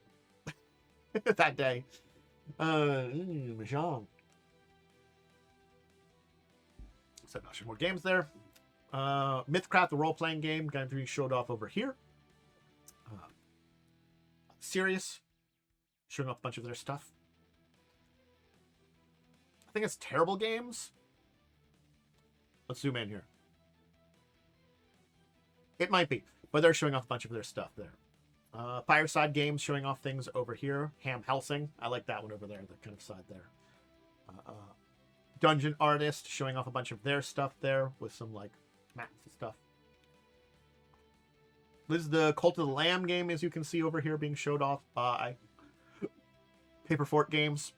That day. Mahjong. So, more games there. Mythcraft, the role-playing game, going to be showed off over here. Sirius, showing off a bunch of their stuff. I think it's Terrible Games. Let's zoom in here. It might be, but they're showing off a bunch of their stuff there. Fireside Games showing off things over here. Ham Helsing, I like that one over there, that kind of side there. Dungeon Artist showing off a bunch of their stuff there with some like maps and stuff. This is the Cult of the Lamb game, as you can see over here, being showed off by Paper Fort Games.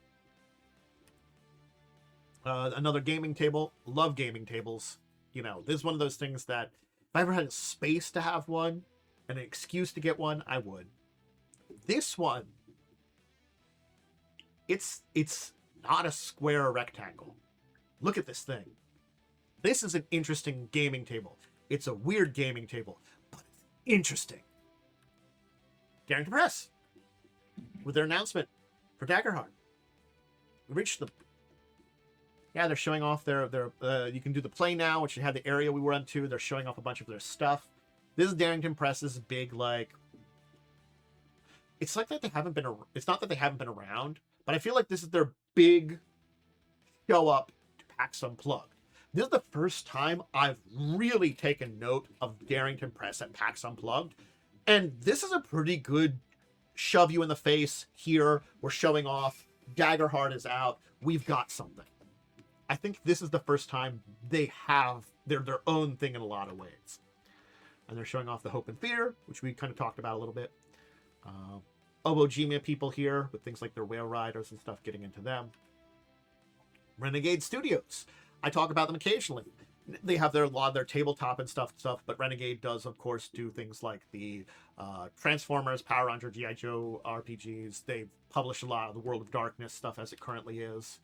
Another gaming table. Love gaming tables. You know, this is one of those things that if I ever had a space to have one and an excuse to get one, I would. This one, it's not a square or rectangle. Look at this thing. This is an interesting gaming table. It's a weird gaming table, but it's interesting. Darrington Press with their announcement for Daggerheart. We reached the... Yeah, they're showing off their you can do the play now, which had the area we were into. They're showing off a bunch of their stuff. This is Darrington Press's big, like... It's like that they haven't been... It's not that they haven't been around, but I feel like this is their big show up to PAX Unplugged. This is the first time I've really taken note of Darrington Press at PAX Unplugged. And this is a pretty good shove you in the face here. We're showing off. Daggerheart is out. We've got something. I think this is the first time they have their own thing in a lot of ways. And they're showing off the Hope and Fear, which we kind of talked about a little bit. Obojima people here with things like their Whale Riders and stuff, getting into them. Renegade Studios. I talk about them occasionally. They have a lot of their tabletop and stuff, but Renegade does, of course, do things like the Transformers, Power Ranger, G.I. Joe RPGs. They've published a lot of the World of Darkness stuff as it currently is.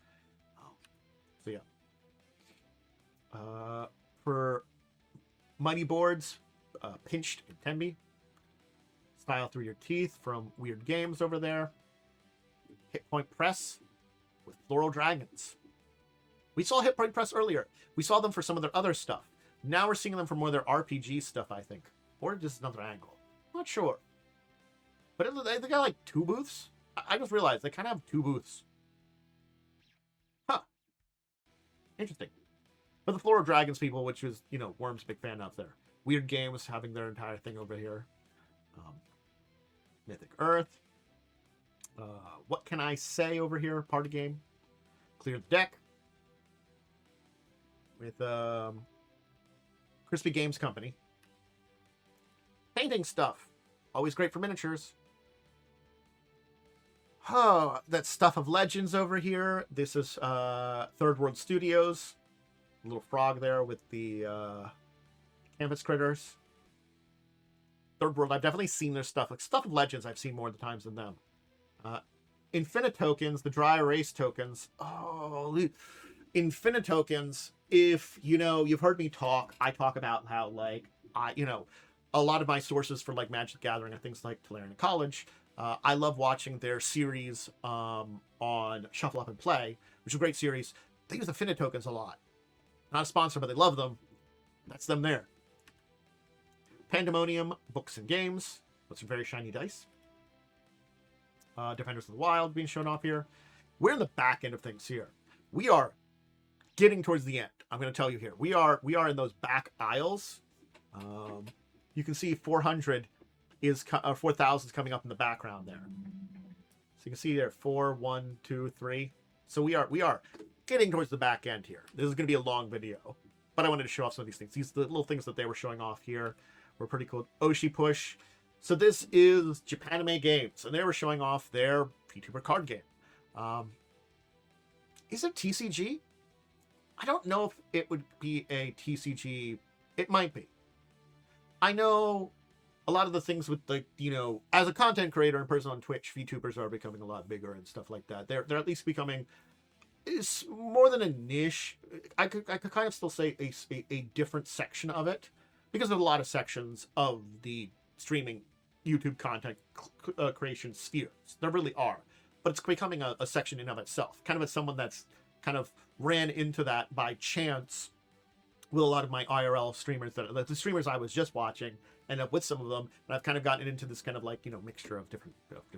So yeah. For Mighty Boards, Pinched and Tembi. Style Through Your Teeth from Weird Games over there. Hit Point Press with Floral Dragons. We saw Hit Point Press earlier. We saw them for some of their other stuff. Now we're seeing them for more of their RPG stuff, I think. Or just another angle. Not sure. But they got like 2 booths? I just realized they kind of have 2 booths. Huh. Interesting. But the Floral Dragons people, which was, you know, Worm's big fan out there. Weird Games having their entire thing over here. Mythic Earth. What Can I Say over here? Party game. Clear the Deck. With Crispy Games Company. Painting stuff. Always great for miniatures. Oh, that Stuff of Legends over here. This is Third World Studios. A little frog there with the canvas critters. Third World, I've definitely seen their stuff. Like Stuff of Legends, I've seen more of the times than them. Infinitokens, the dry erase tokens. Oh, Infinitokens. If you know, you've heard me talk. I talk about how like a lot of my sources for like Magic the Gathering are things like Tulare College. I love watching their series on Shuffle Up and Play, which is a great series. They use the Infinitokens a lot. Not a sponsor, but they love them. That's them there. Pandemonium Books and Games with some very shiny dice. Defenders of the Wild being shown off here. We're in the back end of things here. We are getting towards the end. I'm going to tell you here. We are in those back aisles. You can see 400 is 4,000 is coming up in the background there. So you can see there 4, 1, 2, 3. So we are getting towards the back end here. This is going to be a long video, but I wanted to show off some of these things. The little things that they were showing off here were pretty cool. Oshi Push. So this is Japanime Games, and they were showing off their VTuber card game. Is it TCG? I don't know if it would be a TCG. It might be. I know a lot of the things with the, as a content creator and person on Twitch, VTubers are becoming a lot bigger and stuff like that. They're at least becoming, it's more than a niche. I could kind of still say a different section of it, because there's a lot of sections of the streaming YouTube content creation spheres. There really are. But it's becoming a section in of itself. Kind of as someone that's kind of ran into that by chance with a lot of my IRL streamers, the streamers I was just watching, end up with some of them, and I've kind of gotten into this kind of like, mixture of different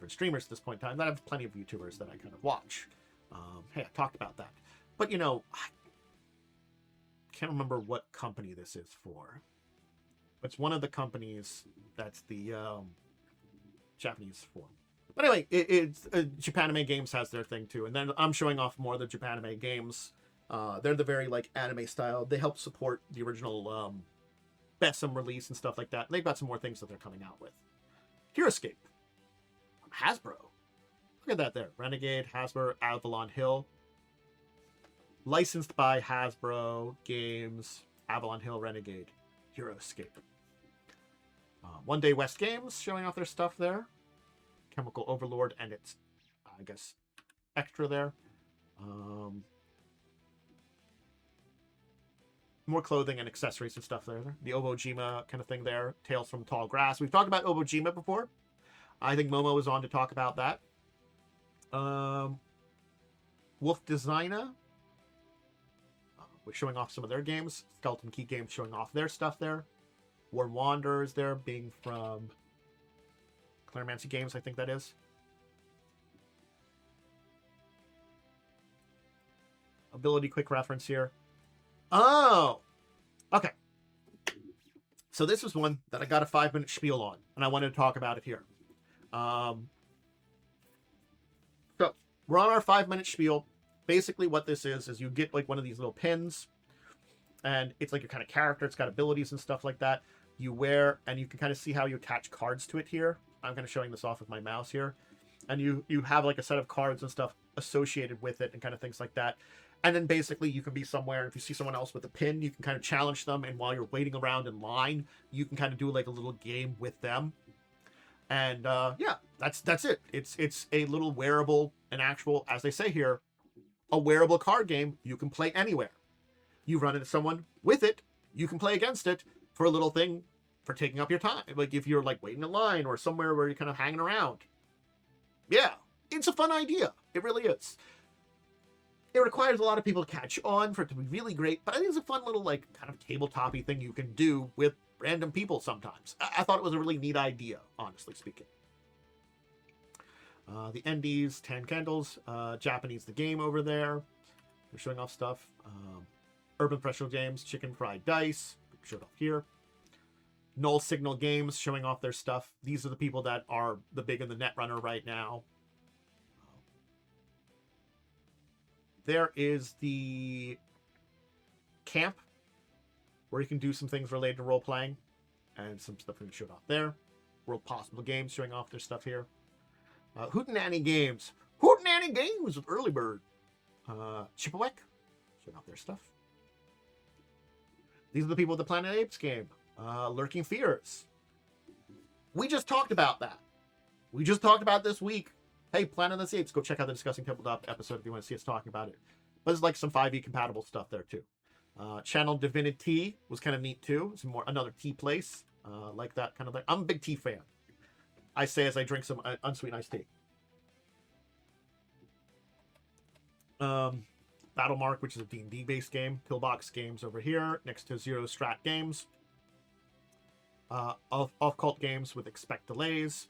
streamers at this point in time. I have plenty of YouTubers that I kind of watch. Hey, I talked about that. But, I can't remember what company this is for. It's one of the companies that's the Japanese form. But anyway, it's Japanime Games has their thing too. And then I'm showing off more of the Japanime Games. They're the very like anime style. They help support the original Bessem release and stuff like that. And they've got some more things that they're coming out with. Heroescape. Hasbro. Look at that there. Renegade, Hasbro, Avalon Hill. Licensed by Hasbro Games, Avalon Hill, Renegade. Heroescape. One Day West Games showing off their stuff there. Chemical Overlord and its, I guess, extra there. More clothing and accessories and stuff there. The Obojima kind of thing there. Tales from Tall Grass. We've talked about Obojima before. I think Momo was on to talk about that. Wolf Designer. We're showing off some of their games. Skeleton Key Games showing off their stuff there. War Wanderers there, being from Clairmancy Games, I think that is. Ability quick reference here. Oh! Okay. So this was one that I got a 5-minute spiel on, and I wanted to talk about it here. So, we're on our 5-minute spiel. Basically what this is you get like one of these little pins, and it's like your kind of character. It's got abilities and stuff like that. You wear, and you can kind of see how you attach cards to it here. I'm kind of showing this off with my mouse here. And you have like a set of cards and stuff associated with it and kind of things like that. And then basically you can be somewhere, if you see someone else with a pin, you can kind of challenge them. And while you're waiting around in line, you can kind of do like a little game with them. And yeah, that's it. It's a little wearable, an actual, as they say here, a wearable card game you can play anywhere. You run into someone with it, you can play against it for a little thing for taking up your time. Like if you're like waiting in line or somewhere where you're kind of hanging around. Yeah, it's a fun idea. It really is. It requires a lot of people to catch on for it to be really great, but I think it's a fun little like kind of tabletop-y thing you can do with random people sometimes. I thought it was a really neat idea, honestly speaking. The Endies, Tan Candles, Japanese the Game over there. They're showing off stuff. Urban Threshold Games, Chicken Fried Dice, showed off here. Null Signal Games showing off their stuff. These are the people that are the big in the Netrunner right now. There is the camp where you can do some things related to role-playing and some stuff that showed off there. World Possible Games showing off their stuff here. Hootenanny Games. Hootenanny Games with Early Bird. Chippewick showing off their stuff. These are the people with the Planet Apes game. Lurking Fears. We just talked about that. We just talked about this week hey, Planet of the Apes, go check out the Discussing Tabletop episode if you want to see us talking about it. But there's like some 5e compatible stuff there too. Channel Divinity was kind of neat too. It's more another tea place, like that kind of thing. I'm a big tea fan. I say as I drink some unsweetened iced tea. Battlemark, which is a D&D based game. Pillbox Games over here, next to Zero Strat Games. Off-cult games with Expect Delays.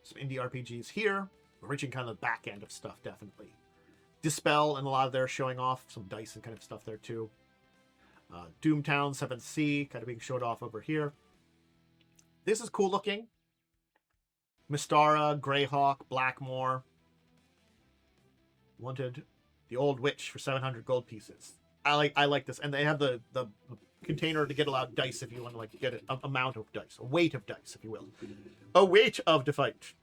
Some indie RPGs here. We're reaching kind of the back end of stuff, definitely. Dispel and a lot of their showing off. Some dice and kind of stuff there, too. Doomtown 7th Sea, kind of being showed off over here. This is cool looking. Mystara, Greyhawk, Blackmore. Wanted the Old Witch for 700 gold pieces. I like this. And they have the container to get allowed dice if you want to like get an amount of dice. A weight of dice, if you will. A weight of defeat.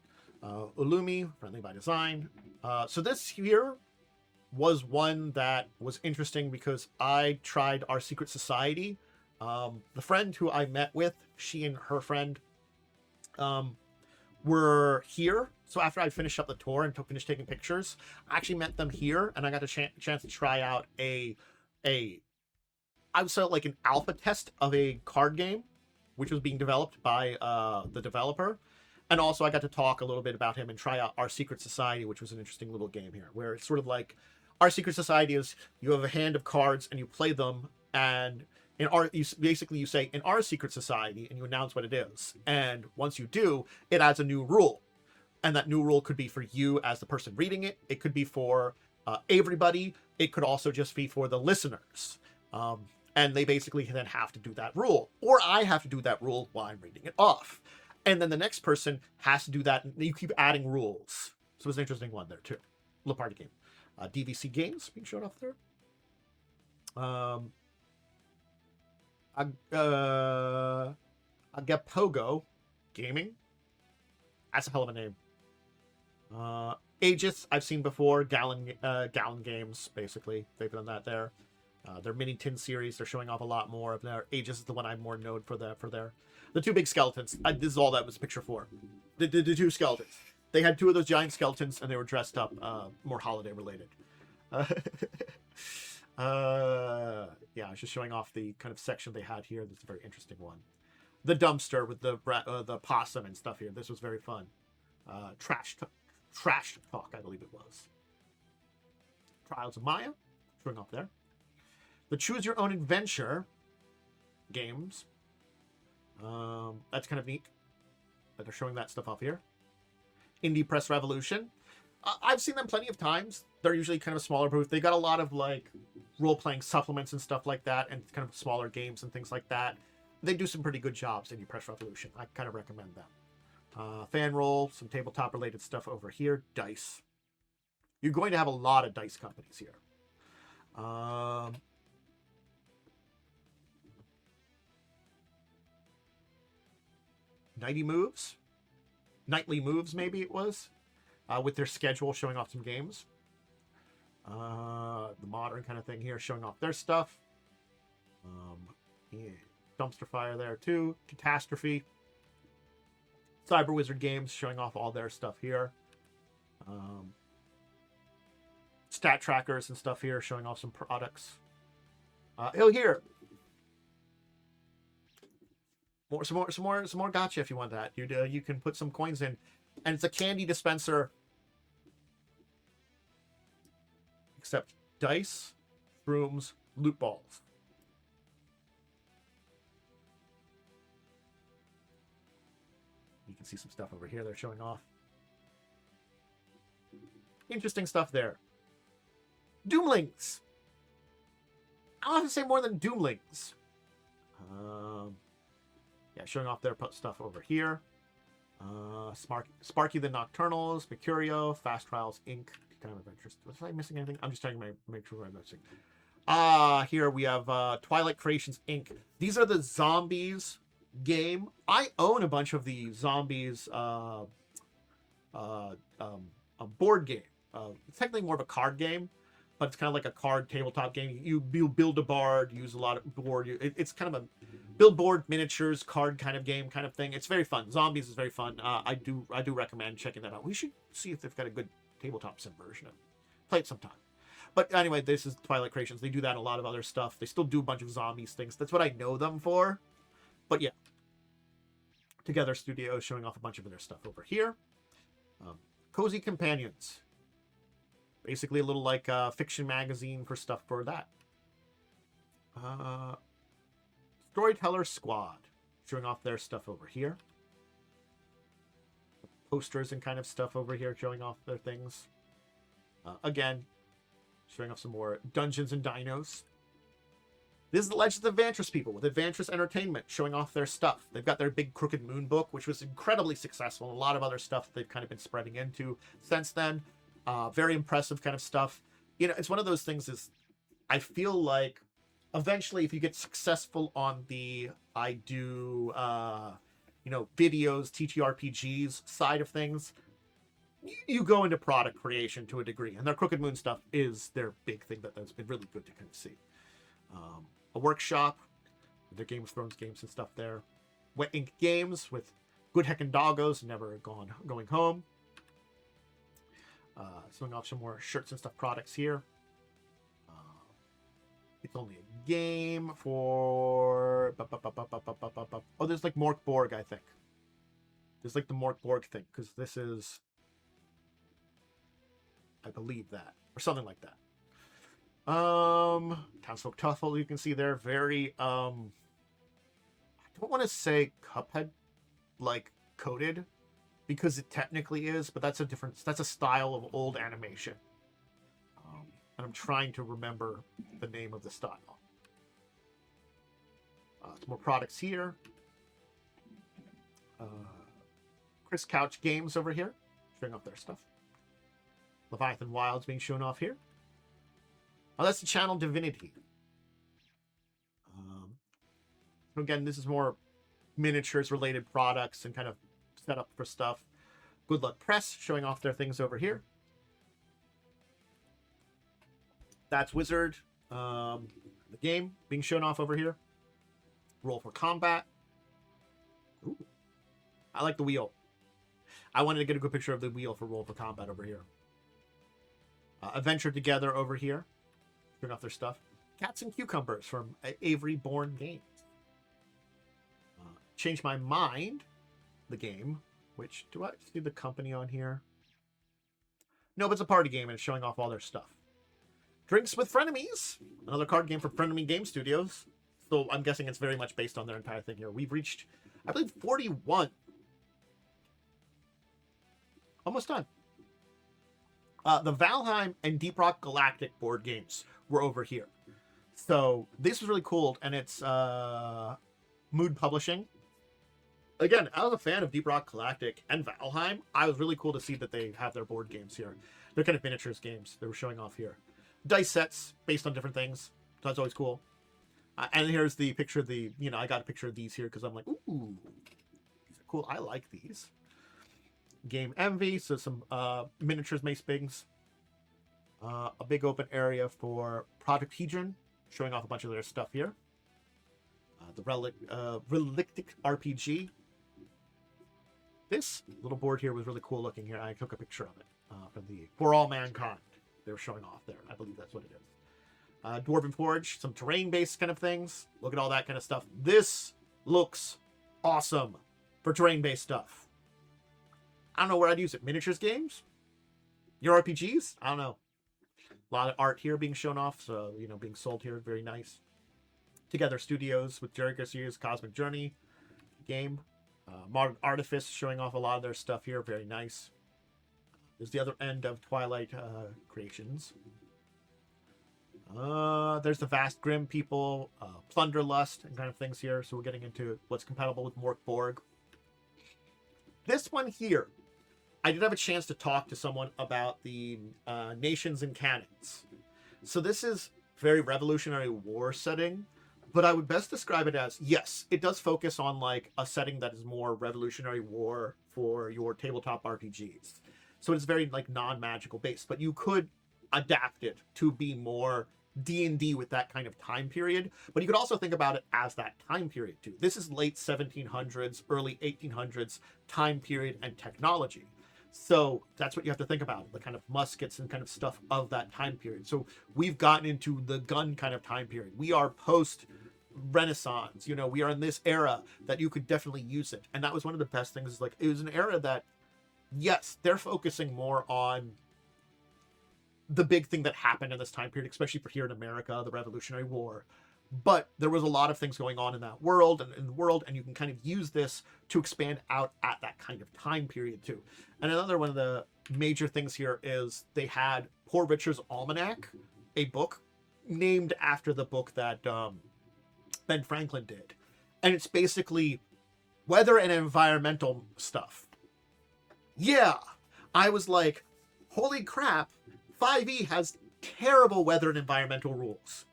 Ulumi, friendly by design. So this here was one that was interesting because I tried our secret society. The friend who I met with, she and her friend were here. So after I finished up the tour and finished taking pictures, I actually met them here, and I got a chance to try out I would say like an alpha test of a card game, which was being developed by the developer. And also I got to talk a little bit about him and try out Our Secret Society, which was an interesting little game here, where it's sort of like Our Secret Society is you have a hand of cards and you play them, and you say in Our Secret Society, and you announce what it is. And once you do, it adds a new rule. And that new rule could be for you as the person reading it. It could be for everybody. It could also just be for the listeners. And they basically then have to do that rule. Or I have to do that rule while I'm reading it off. And then the next person has to do that. And you keep adding rules. So it's an interesting one there too. Little party game. DVC Games being shown off there. Agapogo Gaming. That's a hell of a name. Aegis, I've seen before. Gallon Games, basically. They've done that there. Their Mini Tin series, they're showing off a lot more of their. Aegis is the one I'm more known for their. The two big skeletons. This is all that was a picture for. The two skeletons. They had two of those giant skeletons, and they were dressed up more holiday related. Yeah, I was just showing off the kind of section they had here. That's a very interesting one. The dumpster with the possum and stuff here. This was very fun. Trash Talk, I believe it was. Trials of Maya, showing off there. The Choose Your Own Adventure games. That's kind of neat that they're showing that stuff off here. Indie Press Revolution. I've seen them plenty of times. They're usually kind of a smaller booth. They got a lot of like role-playing supplements and stuff like that, and kind of smaller games and things like that. They do some pretty good jobs, Indie Press Revolution. I kind of recommend them. Fan roll, some tabletop related stuff over here. Dice. You're going to have a lot of dice companies here. Nightly Moves, maybe it was, with their schedule showing off some games. The modern kind of thing here, showing off their stuff. Yeah. Dumpster Fire there too. Catastrophe. Cyber Wizard Games showing off all their stuff here. Stat trackers and stuff here, showing off some products. Here. Some more gotcha if you want that. You can put some coins in, and it's a candy dispenser, except dice, brooms, loot balls. You can see some stuff over here they're showing off. Interesting stuff there. Doomlings. I don't have to say more than Doomlings. Yeah, showing off their stuff over here. Sparky the Nocturnals, Mercurio, Fast Trials Inc. Kind of interest. Was I missing anything? I'm just trying to make sure I'm missing. Here we have Twilight Creations Inc. These are the zombies game. I own a bunch of the zombies a board game. It's technically more of a card game, but it's kind of like a card tabletop game. You build a bard, use a lot of board. It's kind of a billboard miniatures card kind of game kind of thing. It's very fun. Zombies is very fun. I do recommend checking that out. We should see if they've got a good tabletop sim version of it. Play it sometime. But anyway, this is Twilight Creations. They do that in a lot of other stuff. They still do a bunch of zombies things. That's what I know them for. But yeah. Together Studios showing off a bunch of their stuff over here. Cozy Companions. Basically a little like fiction magazine for stuff for that. Storyteller Squad. Showing off their stuff over here. Posters and kind of stuff over here showing off their things. Again, showing off some more Dungeons and Dinos. This is the Legends of Adventurous people with Adventurous Entertainment showing off their stuff. They've got their big Crooked Moon book, which was incredibly successful, and a lot of other stuff that they've kind of been spreading into since then. Very impressive kind of stuff. You know, it's one of those things is, I feel like eventually if you get successful on the videos, TTRPGs side of things, you go into product creation to a degree, and their Crooked Moon stuff is their big thing that's been really good to kind of see. A workshop, their Game of Thrones games and stuff there. Wet Ink Games with Good Heckin' Doggos, Never Going Home. Showing off some more shirts and stuff products here. It's only a game for... Oh, there's like Mork Borg, I think. There's like the Mork Borg thing, because this is... I believe that. Or something like that. Townsfolk Tuffle, you can see there, very, I don't want to say Cuphead, like, coded, because it technically is, but that's a style of old animation. And I'm trying to remember the name of the style. Some more products here. Chris Couch Games over here, showing off their stuff. Leviathan Wilds being shown off here. Oh, that's the Channel Divinity. Again, this is more miniatures related products and kind of set up for stuff. Good Luck Press showing off their things over here. That's Wizard. The game being shown off over here. Roll for Combat. Ooh. I like the wheel. I wanted to get a good picture of the wheel for Roll for Combat over here. Adventure Together over here. Showing off their stuff. Cats and Cucumbers from Avery Bourne Games. Change My Mind, the game, which, do I see the company on here? No, but it's a party game and it's showing off all their stuff. Drinks with Frenemies, another card game for Frenemy Game Studios. So I'm guessing it's very much based on their entire thing here. We've reached, I believe, 41. Almost done. The Valheim and Deep Rock Galactic board games were over here. So this was really cool, and it's Mood Publishing. Again, I was a fan of Deep Rock Galactic and Valheim. I was really cool to see that they have their board games here. They're kind of miniatures games they were showing off here. Dice sets based on different things. So that's always cool. And here's the picture of the, I got a picture of these here because I'm like, ooh, these are cool. I like these. Game Envy, so some miniatures Mace Bings. A big open area for Project Hedron, showing off a bunch of their stuff here. The Relictic RPG. This little board here was really cool looking here. I took a picture of it from the For All Mankind. They were showing off there. I believe that's what it is. Dwarven Forge, some terrain-based kind of things. Look at all that kind of stuff. This looks awesome for terrain-based stuff. I don't know where I'd use it. Miniatures games? Your RPGs? I don't know. A lot of art here being shown off, so, being sold here. Very nice. Together Studios with Jerry Garcia's Cosmic Journey game. Modern Artifice showing off a lot of their stuff here. Very nice. There's the other end of Twilight Creations. There's the Vast Grim people, Plunderlust, and kind of things here. So we're getting into what's compatible with Mork Borg. This one here, I did have a chance to talk to someone about the Nations and Cannons. So this is very Revolutionary War setting, but I would best describe it as, yes, it does focus on like a setting that is more Revolutionary War for your tabletop RPGs. So it's very like non-magical based, but you could adapt it to be more D&D with that kind of time period, but you could also think about it as that time period too. This is late 1700s, early 1800s time period and technology. So that's what you have to think about, the kind of muskets and kind of stuff of that time period. So we've gotten into the gun kind of time period. We are post Renaissance, you know, we are in this era that you could definitely use it. And that was one of the best things, is like, it was an era that, yes, they're focusing more on the big thing that happened in this time period, especially for here in America, the Revolutionary War. But there was a lot of things going on in that world and in the world, and you can kind of use this to expand out at that kind of time period too. And another one of the major things here is they had Poor Richard's Almanac, a book named after the book that Ben Franklin did. And it's basically weather and environmental stuff. Yeah, I was like, holy crap, 5e has terrible weather and environmental rules.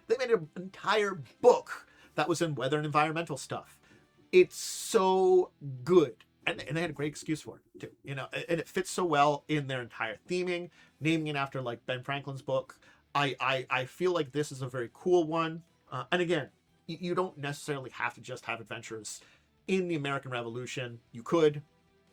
They made an entire book that was in weather and environmental stuff. It's so good. And they had a great excuse for it, too. You know, and it fits so well in their entire theming, naming it after, like, Ben Franklin's book. I feel like this is a very cool one. And again, you don't necessarily have to just have adventures in the American Revolution. You could.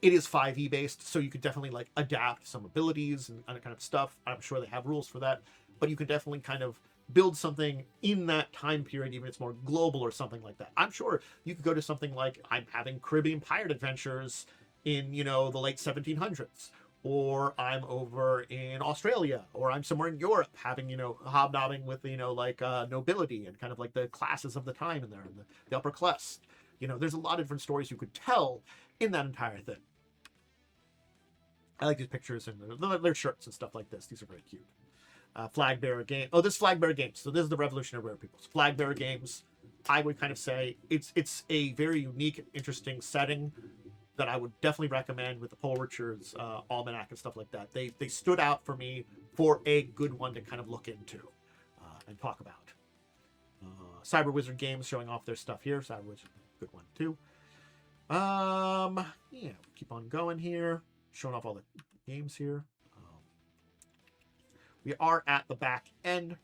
It is 5e based, so you could definitely, like, adapt some abilities and kind of stuff. I'm sure they have rules for that. But you could definitely kind of build something in that time period, even if it's more global or something like that. I'm sure you could go to something like, I'm having Caribbean pirate adventures in, you know, the late 1700s, or I'm over in Australia, or I'm somewhere in Europe having, you know, hobnobbing with, you know, like nobility and kind of like the classes of the time in there, and the upper class. You know, there's a lot of different stories you could tell in that entire thing. I like these pictures and their shirts and stuff like this. These are very cute. Flag bearer game. Oh, this flag bearer games. So this is the Revolutionary War peoples. Flag bearer games. I would kind of say it's a very unique, interesting setting that I would definitely recommend with the Poor Richard's Almanac and stuff like that. They stood out for me for a good one to kind of look into and talk about. Cyber Wizard Games showing off their stuff here. Cyber Wizard, good one too. Yeah, keep on going here, showing off all the games here. We are at the back end.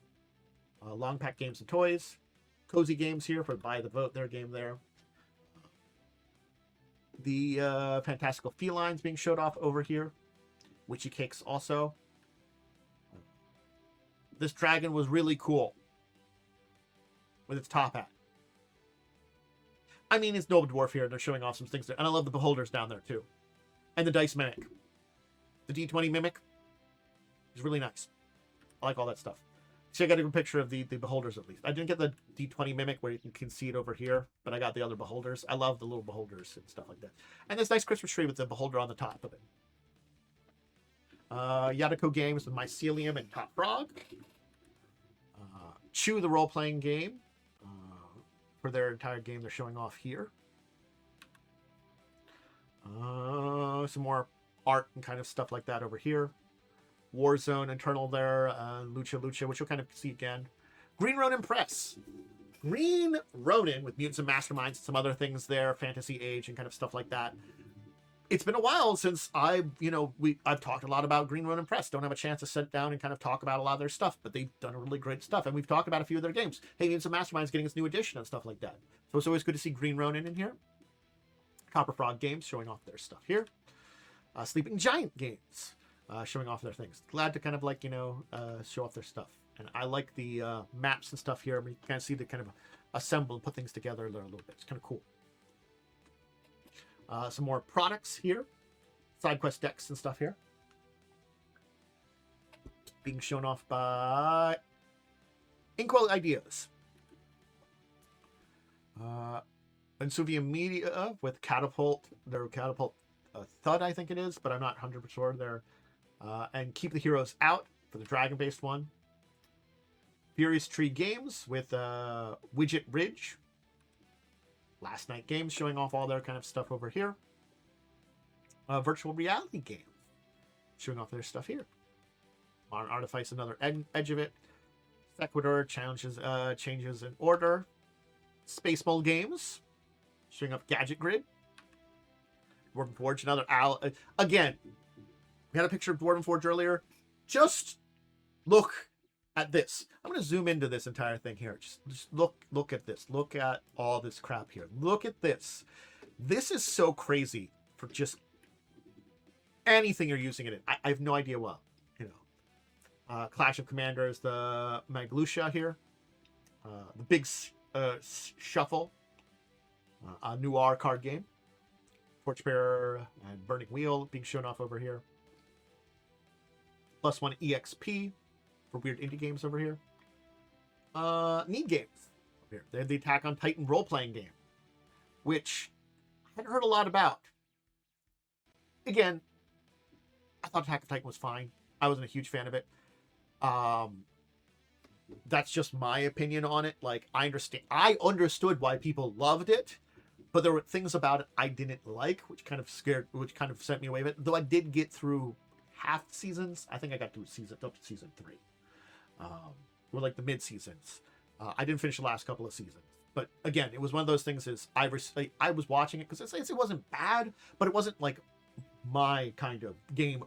Long Pack Games and Toys. Cozy Games here for Buy the Vote, their game there. The Fantastical Felines being showed off over here. Witchy Cakes also. This dragon was really cool with its top hat. I mean, it's Noble Dwarf here. They're showing off some things there. And I love the beholders down there, too. And the Dice Mimic. The D20 Mimic is really nice. I like all that stuff. So I got a good picture of the beholders, at least. I didn't get the D20 Mimic where you can see it over here, but I got the other beholders. I love the little beholders and stuff like that. And this nice Christmas tree with the beholder on the top of it. Yadiko Games with Mycelium and Top Frog. Chew, the role-playing game. For their entire game they're showing off here. Some more art and kind of stuff like that over here. Warzone, Internal there, Lucha, which you'll kind of see again. Green Ronin Press. Green Ronin with Mutants and Masterminds and some other things there, Fantasy Age and kind of stuff like that. It's been a while since I've talked a lot about Green Ronin Press. Don't have a chance to sit down and kind of talk about a lot of their stuff, but they've done really great stuff, and we've talked about a few of their games. Hey, Mutants and Masterminds getting its new edition and stuff like that. So it's always good to see Green Ronin in here. Copper Frog Games showing off their stuff here. Sleeping Giant Games showing off their things. Glad to kind of like, show off their stuff. And I like the maps and stuff here. I mean, you can kind of see the kind of assemble and put things together there a little bit. It's kind of cool. Some more products here. Side quest decks and stuff here. Being shown off by Inkwell Ideas. And Suvia Media with Catapult. Their Catapult Thud, I think it is, but I'm not 100% sure. There. And Keep the Heroes Out for the dragon-based one. Furious Tree Games with Widget Ridge. Last Night Games showing off all their kind of stuff over here. Virtual Reality Games showing off their stuff here. Modern Artifice, another edge of it. Sequitur Changes in Order. Space Mole Games showing up Gadget Grid. Dwarven Forge, another again, we had a picture of Dwarven Forge earlier. Just look at this. I'm going to zoom into this entire thing here. Just look at this. Look at all this crap here. Look at this. This is so crazy for just anything you're using it in. I have no idea what. You know, Clash of Commanders, the Maglucia here, the big shuffle, a Noir card game, Torchbearer and Burning Wheel being shown off over here. +1 EXP for weird indie games over here. Need games over here. They have the Attack on Titan role-playing game, which I hadn't heard a lot about. Again, I thought Attack on Titan was fine. I wasn't a huge fan of it. That's just my opinion on it. Like, I understood why people loved it, but there were things about it I didn't like, which kind of sent me away with it. Though I did get through half seasons. I think I got through up to season 3. Or like the mid seasons. I didn't finish the last couple of seasons. But again, it was one of those things I was watching it because it wasn't bad, but it wasn't like my kind of game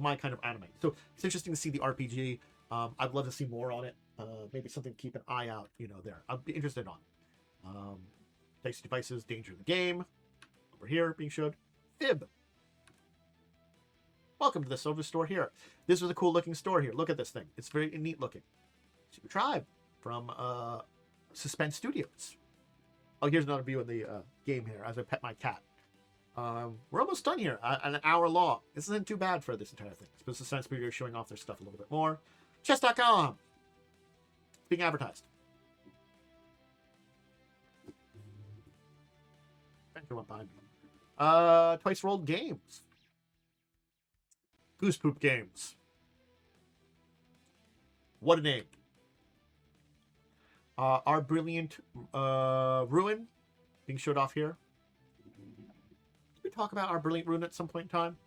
my kind of anime. So it's interesting to see the RPG. I'd love to see more on it. Maybe something to keep an eye out, there. I'd be interested on. Dice Devices, Danger of the Game. Over here, being showed. Fib. Welcome to the Silver Store here. This was a cool looking store here. Look at this thing. It's very neat looking. Super Tribe from Suspense Studios. Oh, here's another view of the game here as I pet my cat. We're almost done here. An hour long. This isn't too bad for this entire thing. I suppose Suspense Studios showing off their stuff a little bit more. Chess.com. Being advertised. Thank you, behind me. Twice Rolled Games. Goose Poop Games. What a name. Our Brilliant Ruin being showed off here. Did we talk about Our Brilliant Ruin at some point in time?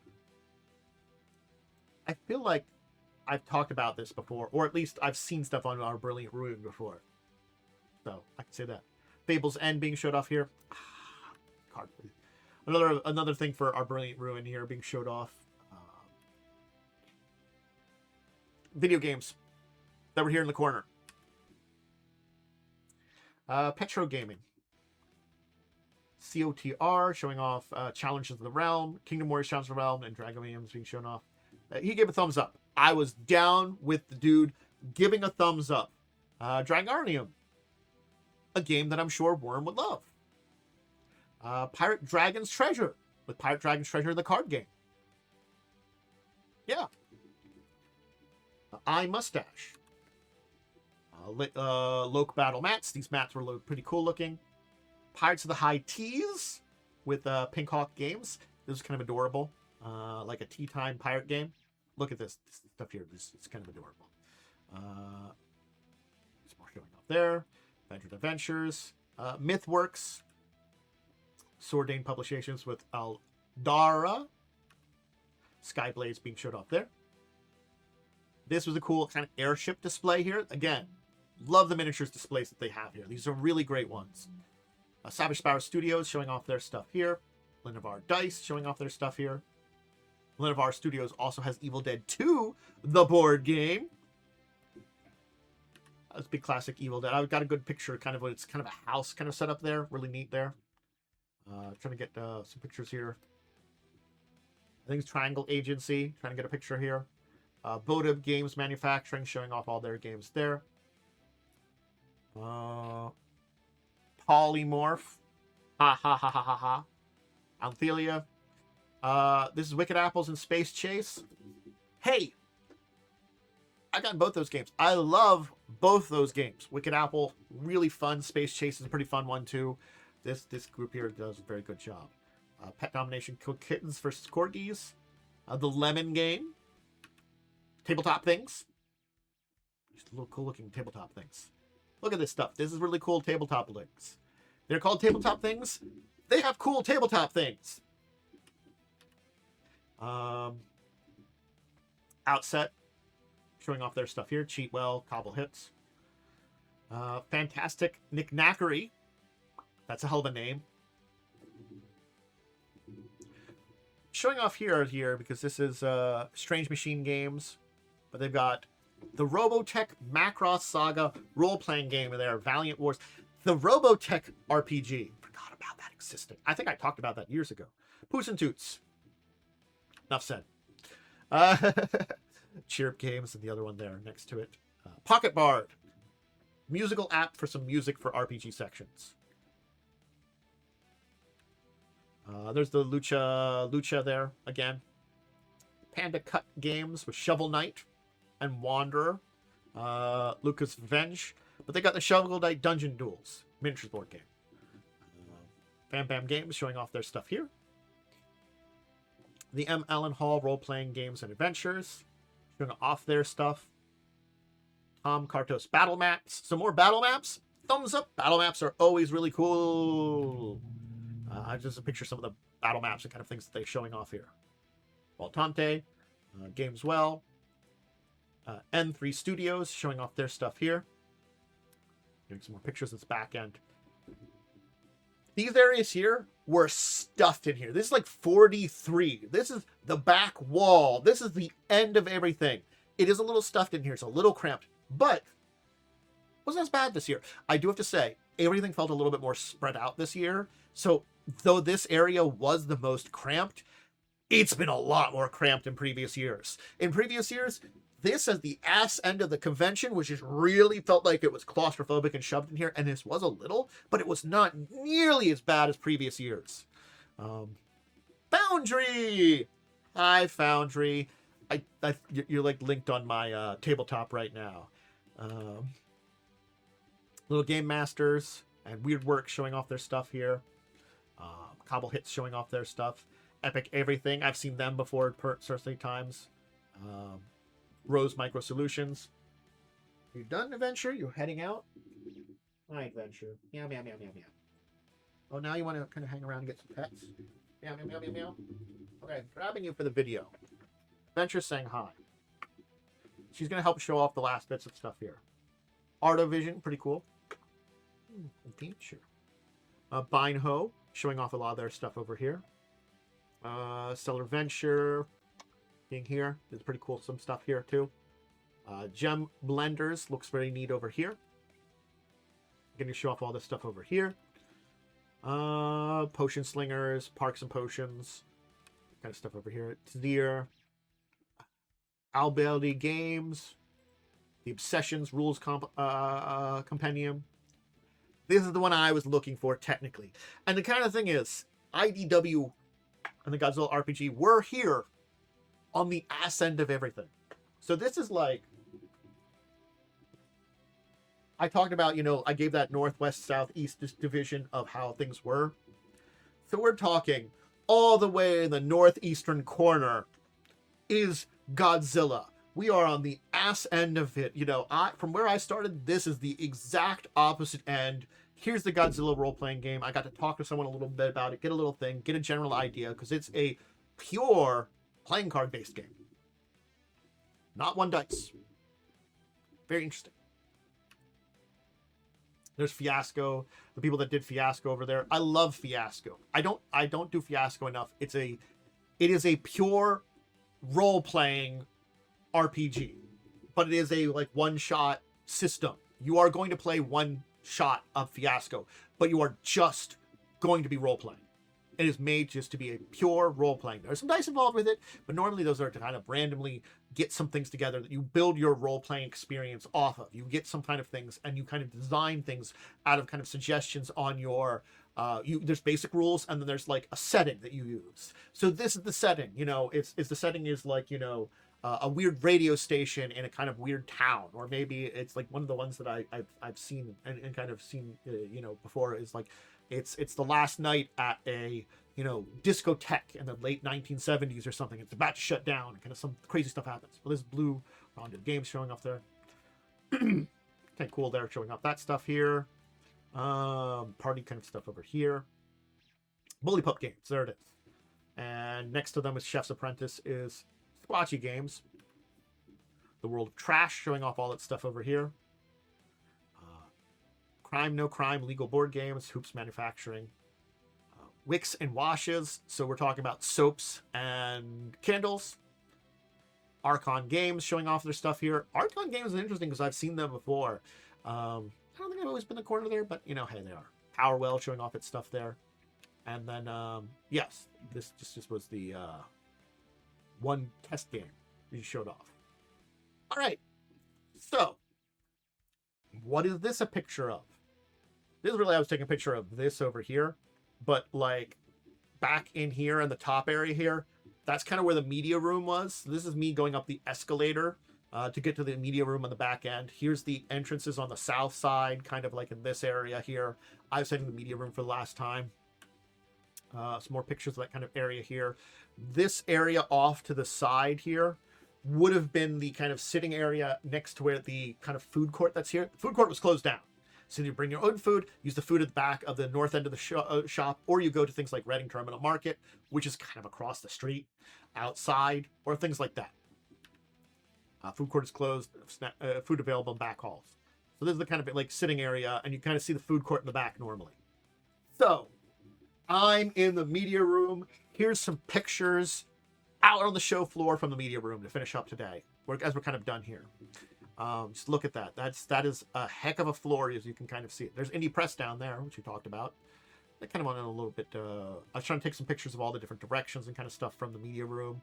I feel like I've talked about this before, or at least I've seen stuff on Our Brilliant Ruin before. So I can say that. Fable's End being showed off here. Card. Another thing for Our Brilliant Ruin here being showed off. Video games that were here in the corner. Petro Gaming. COTR showing off Challenges of the Realm, Kingdom Warriors Challenges of the Realm, and Dracovin is being shown off. He gave a thumbs up. I was down with the dude giving a thumbs up. Dragonium. A game that I'm sure Worm would love. Pirate Dragon's Treasure. With Pirate Dragon's Treasure, the card game. Yeah. Eye Mustache. Loke Battle Mats. These mats were pretty cool looking. Pirates of the High Teas with Pink Hawk Games. This is kind of adorable. Like a tea time pirate game. Look at this stuff here. It's kind of adorable. There's more showing up there. Adventure Adventures. Mythworks. Sordane Publications with Aldara. Skyblades being showed off there. This was a cool kind of airship display here. Again, love the miniatures displays that they have here. These are really great ones. Savage Sparrow Studios showing off their stuff here. Linavar Dice showing off their stuff here. Linavar Studios also has Evil Dead 2, the board game. That's a big classic Evil Dead. I've got a good picture, kind of it's kind of a house kind of set up there. Really neat there. Trying to get some pictures here. I think it's Triangle Agency. Trying to get a picture here. Bodub Games Manufacturing showing off all their games there. Polymorph. Ha ha ha ha ha ha. Anthelia. This is Wicked Apples and Space Chase. Hey! I got both those games. I love both those games. Wicked Apple, really fun. Space Chase is a pretty fun one too. This group here does a very good job. Pet Domination Kittens versus Corgis. The Lemon Game. Tabletop things. Just a little cool looking tabletop things. Look at this stuff. This is really cool tabletop things. They're called tabletop things. They have cool tabletop things. Outset. Showing off their stuff here. Cheatwell. Cobble Hits. Fantastic Knickknackery. That's a hell of a name. Showing off here because this is Strange Machine Games. But they've got The Robotech Macross Saga role-playing game there, Valiant Wars. The Robotech RPG. Forgot about that existing. I think I talked about that years ago. Puss and Toots. Enough said. Chirp Games and the other one there next to it. Pocket Bard. Musical app for some music for RPG sections. There's the Lucha there again. Panda Cut Games with Shovel Knight and Wanderer. Lucas Venge. But they got the Shovel Knight Dungeon Duels miniatures board game. Bam Bam Games showing off their stuff here. The M. Allen Hall role-playing games and adventures showing off their stuff. Tom Kartos battle maps. Some more battle maps. Thumbs up. Battle maps are always really cool. Just a picture of some of the battle maps and kind of things that they're showing off here. Voltante, Games Well, N3 Studios showing off their stuff here. Doing some more pictures of this back end. These areas here were stuffed in here. This is like 43. This is the back wall. This is the end of everything. It is a little stuffed in here. It's a little cramped, but wasn't as bad this year. I do have to say, everything felt a little bit more spread out this year. So though this area was the most cramped, it's been a lot more cramped in previous years. In previous years, this as the ass end of the convention, which just really felt like it was claustrophobic and shoved in here, and this was a little, but it was not nearly as bad as previous years. Foundry! Hi, Foundry. You're like linked on my tabletop right now. Little Game Masters and Weird Work showing off their stuff here. Cobble Hits showing off their stuff. Epic Everything. I've seen them before certainly times. Rose Micro Solutions. You done, Adventure? You're heading out? Hi, Adventure. Meow, meow, meow, meow, meow. Oh, now you want to kind of hang around and get some pets? Meow, meow, meow, meow, meow. Okay, grabbing you for the video. Adventure saying hi. She's going to help show off the last bits of stuff here. Artovision, pretty cool. Sure. Bindho, showing off a lot of their stuff over here. Stellar Venture, being here. There's pretty cool some stuff here too. Gem Blenders looks very neat over here. Going to show off all this stuff over here. Potion Slingers, Parks and Potions, kind of stuff over here. Tzir, Albeldy Games, the Obsessions Rules Compendium. This is the one I was looking for technically. And the kind of thing is, IDW and the Godzilla RPG were here on the ass end of everything. So this is like, I talked about, I gave that northwest, southeast division of how things were. So we're talking all the way in the northeastern corner is Godzilla. We are on the ass end of it. From where I started, this is the exact opposite end. Here's the Godzilla role-playing game. I got to talk to someone a little bit about it, get a little thing, get a general idea, because it's a pure playing card-based game. Not one dice. Very interesting. There's Fiasco, the people that did Fiasco over there. I love Fiasco. I don't do Fiasco enough. It is a pure role-playing RPG, but it is a one-shot system. You are going to play one shot of Fiasco, but you are just going to be role-playing. It is made just to be a pure role-playing. There's some dice involved with it, but normally those are to kind of randomly get some things together that you build your role-playing experience off of. You get some kind of things, and you kind of design things out of kind of suggestions on your there's basic rules, and then there's like a setting that you use. So this is the setting. It's the setting is like a weird radio station in a kind of weird town, or maybe it's like one of the ones that I've seen and kind of seen before is like it's the last night at a discotheque in the late 1970s or something. It's about to shut down, and kind of some crazy stuff happens. Well, there's Blue Rondo Games showing off there. Kind of cool there, showing off that stuff here. Party kind of stuff over here. Bully Pup Games, there it is. And next to them is Chef's Apprentice is Squatchy Games. The World of Trash, showing off all that stuff over here. Crime No Crime Legal Board Games, Hoops Manufacturing. Wicks and Washes, so we're talking about soaps and candles. Archon Games showing off their stuff here. Archon Games is interesting because I've seen them before. I don't think I've always been the corner there, but, you know, hey, they are. Powerwell showing off its stuff there. And then, yes, this just was the one test game you showed off. All right, so what is this a picture of? This is really, I was taking a picture of this over here, but like back in here in the top area here, that's kind of where the media room was. So this is me going up the escalator to get to the media room on the back end. Here's the entrances on the south side, kind of like in this area here. I was heading to the media room for the last time. Some more pictures of that kind of area here. This area off to the side here would have been the kind of sitting area next to where the kind of food court that's here. The food court was closed down. So you bring your own food, use the food at the back of the north end of the shop, or you go to things like Reading Terminal Market, which is kind of across the street, outside, or things like that. Food court is closed, food available in back halls. So this is the kind of like sitting area, and you kind of see the food court in the back normally. So I'm in the media room. Here's some pictures out on the show floor from the media room to finish up today, as we're kind of done here. Just look at that. That is a heck of a floor, as you can kind of see it. There's Indie Press down there, which we talked about. I kind of wanted a little bit. I was trying to take some pictures of all the different directions and kind of stuff from the media room.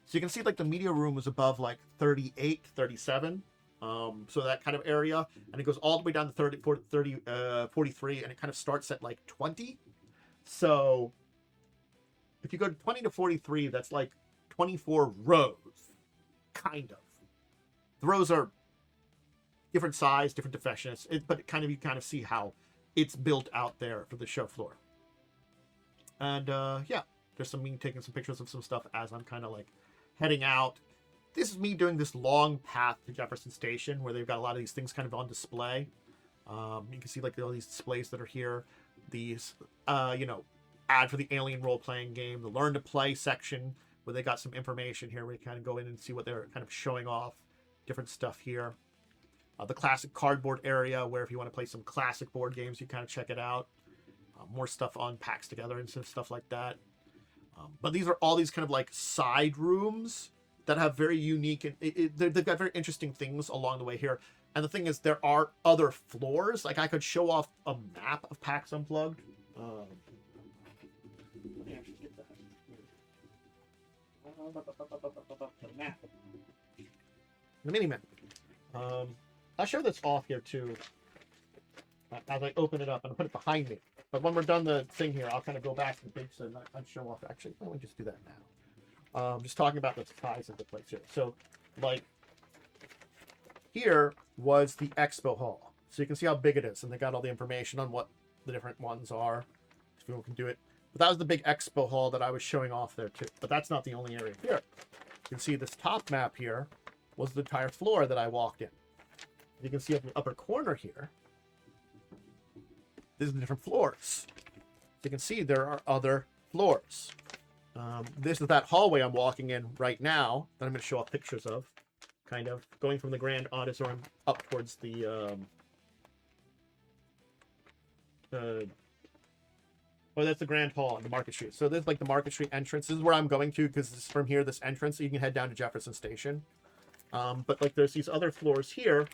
So you can see like the media room was above like 38, 37. So that kind of area, and it goes all the way down to 43, and it kind of starts at like 20. So if you go to 20 to 43, that's like 24 rows, kind of. The rows are different size, different dimensions, but you kind of see how it's built out there for the show floor. And yeah, there's me taking some pictures of some stuff as I'm kind of like heading out. This is me doing this long path to Jefferson Station where they've got a lot of these things kind of on display. You can see like all these displays that are here. These, you know, ad for the Alien role-playing game, the Learn to Play section where they got some information here where you kind of go in and see what they're kind of showing off. Different stuff here. The classic cardboard area where if you want to play some classic board games, you kind of check it out. More stuff on PAX Together and stuff like that. But these are all these kind of like side rooms that have very unique and they've got very interesting things along the way here. And the thing is, there are other floors. Like I could show off a map of PAX Unplugged. Let me actually get that. Map. The mini map. I'll show this off here too as I open it up and I'll put it behind me. But when we're done the thing here, I'll kind of go back to the big so I'll show off. Actually, why don't we just do that now? Just talking about the size of the place here. So, like, here was the expo hall. So you can see how big it is, and they got all the information on what the different ones are. If people can do it. But that was the big expo hall that I was showing off there too. But that's not the only area here. You can see this top map here was the entire floor that I walked in. You can see up in the upper corner here, these are the different floors. So you can see there are other floors. This is that hallway I'm walking in right now that I'm going to show off pictures of, kind of going from the Grand Auditorium up towards the oh, that's the Grand Hall on the Market Street. So this is like the Market Street entrance. This is where I'm going to because this is from here, this entrance. So you can head down to Jefferson Station. But like there's these other floors here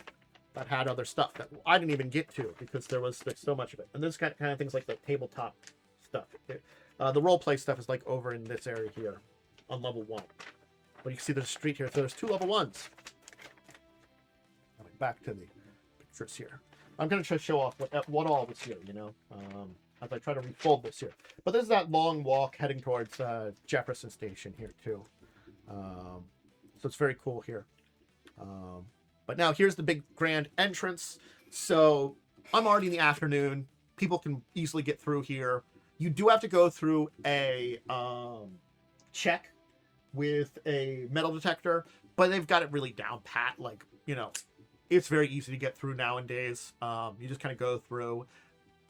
that had other stuff that I didn't even get to because there's so much of it. And this kind of things like the tabletop stuff. The role play stuff is like over in this area here on level 1. But you can see there's a street here. So there's 2 level 1s. Back to the pictures here. I'm going to try to show off what all was here, you know, as I try to refold this here. But there's that long walk heading towards Jefferson Station here too. So it's very cool here. But now here's the big grand entrance. So I'm already in the afternoon. People can easily get through here. You do have to go through a check with a metal detector, but they've got it really down pat. Like, you know, it's very easy to get through nowadays. You just kind of go through.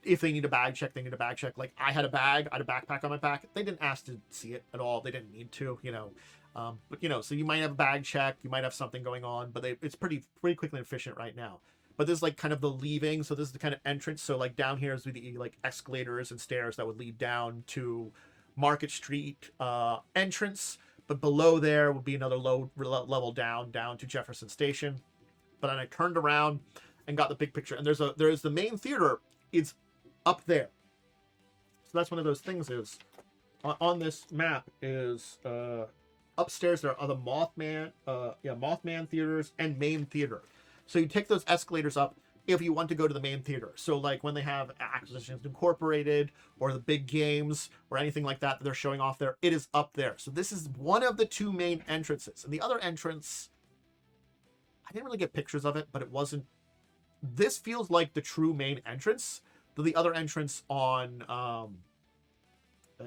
If they need a bag check, they need a bag check. Like I had a bag, I had a backpack on my back. They didn't ask to see it at all. They didn't need to, you know. But, you know, so you might have a bag check, you might have something going on, but it's pretty quickly and efficient right now. But this is like kind of the leaving. So this is the kind of entrance. So like down here is the like escalators and stairs that would lead down to Market Street entrance. but below there would be another low level down to Jefferson Station. But then I turned around and got the big picture, and there's the main theater. It's up there, so that's one of those things. Is on this map is upstairs there are the Mothman theaters and main theater. So you take those escalators up if you want to go to the main theater. So like when they have Acquisitions Incorporated or the big games or anything like that they're showing off there, it is up there. So this is one of the two main entrances. And the other entrance, I didn't really get pictures of it, but it wasn't. This feels like the true main entrance. Though the other entrance on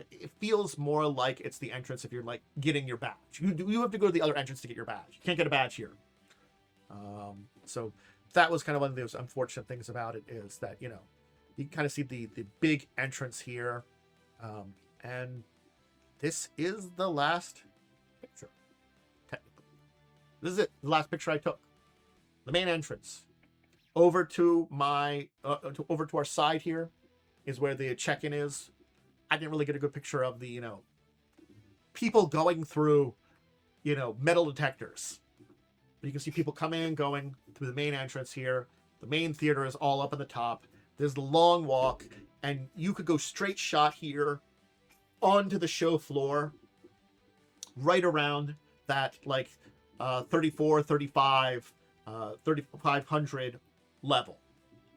it feels more like it's the entrance if you're like getting your badge. You have to go to the other entrance to get your badge. You can't get a badge here. So that was kind of one of those unfortunate things about it, is that, you know, you kind of see the big entrance here. And this is the last picture, technically. This is it, the last picture I took. The main entrance. Over to my, over to our side here is where the check-in is. I didn't really get a good picture of the, you know, people going through, you know, metal detectors. But you can see people coming and going through the main entrance here. The main theater is all up on the top. There's the long walk, and you could go straight shot here onto the show floor, right around that, like, 34, 35, 3500 level.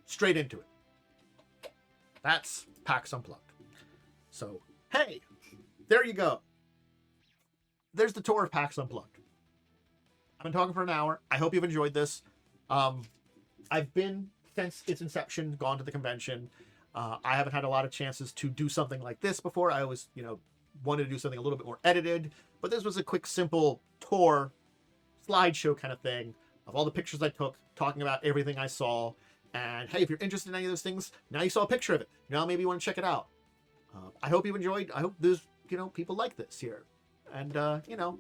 Straight into it. That's PAX Unplugged. So, hey, there you go. There's the tour of PAX Unplugged. I've been talking for an hour. I hope you've enjoyed this. I've been, since its inception, gone to the convention. I haven't had a lot of chances to do something like this before. I always, you know, wanted to do something a little bit more edited. But this was a quick, simple tour, slideshow kind of thing of all the pictures I took, talking about everything I saw. And hey, if you're interested in any of those things, now you saw a picture of it. Now maybe you want to check it out. I hope you've enjoyed. I hope there's, you know, people like this here. And, you know,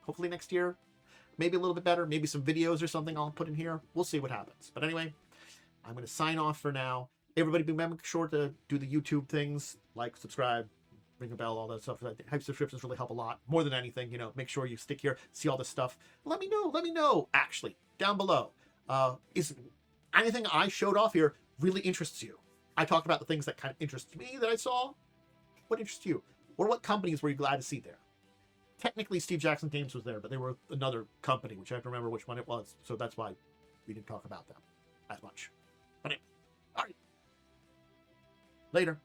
hopefully next year, maybe a little bit better. Maybe some videos or something I'll put in here. We'll see what happens. But anyway, I'm going to sign off for now. Everybody be sure to do the YouTube things. Like, subscribe, ring a bell, all that stuff. Hype subscriptions really help a lot. More than anything, you know, make sure you stick here, see all this stuff. Let me know, actually, down below. Is anything I showed off here really interests you? I talked about the things that kind of interest me that I saw. What interests you? Or what companies were you glad to see there? Technically, Steve Jackson Games was there, but they were another company, which I have to remember which one it was. So that's why we didn't talk about them as much. But anyway, all right. Later.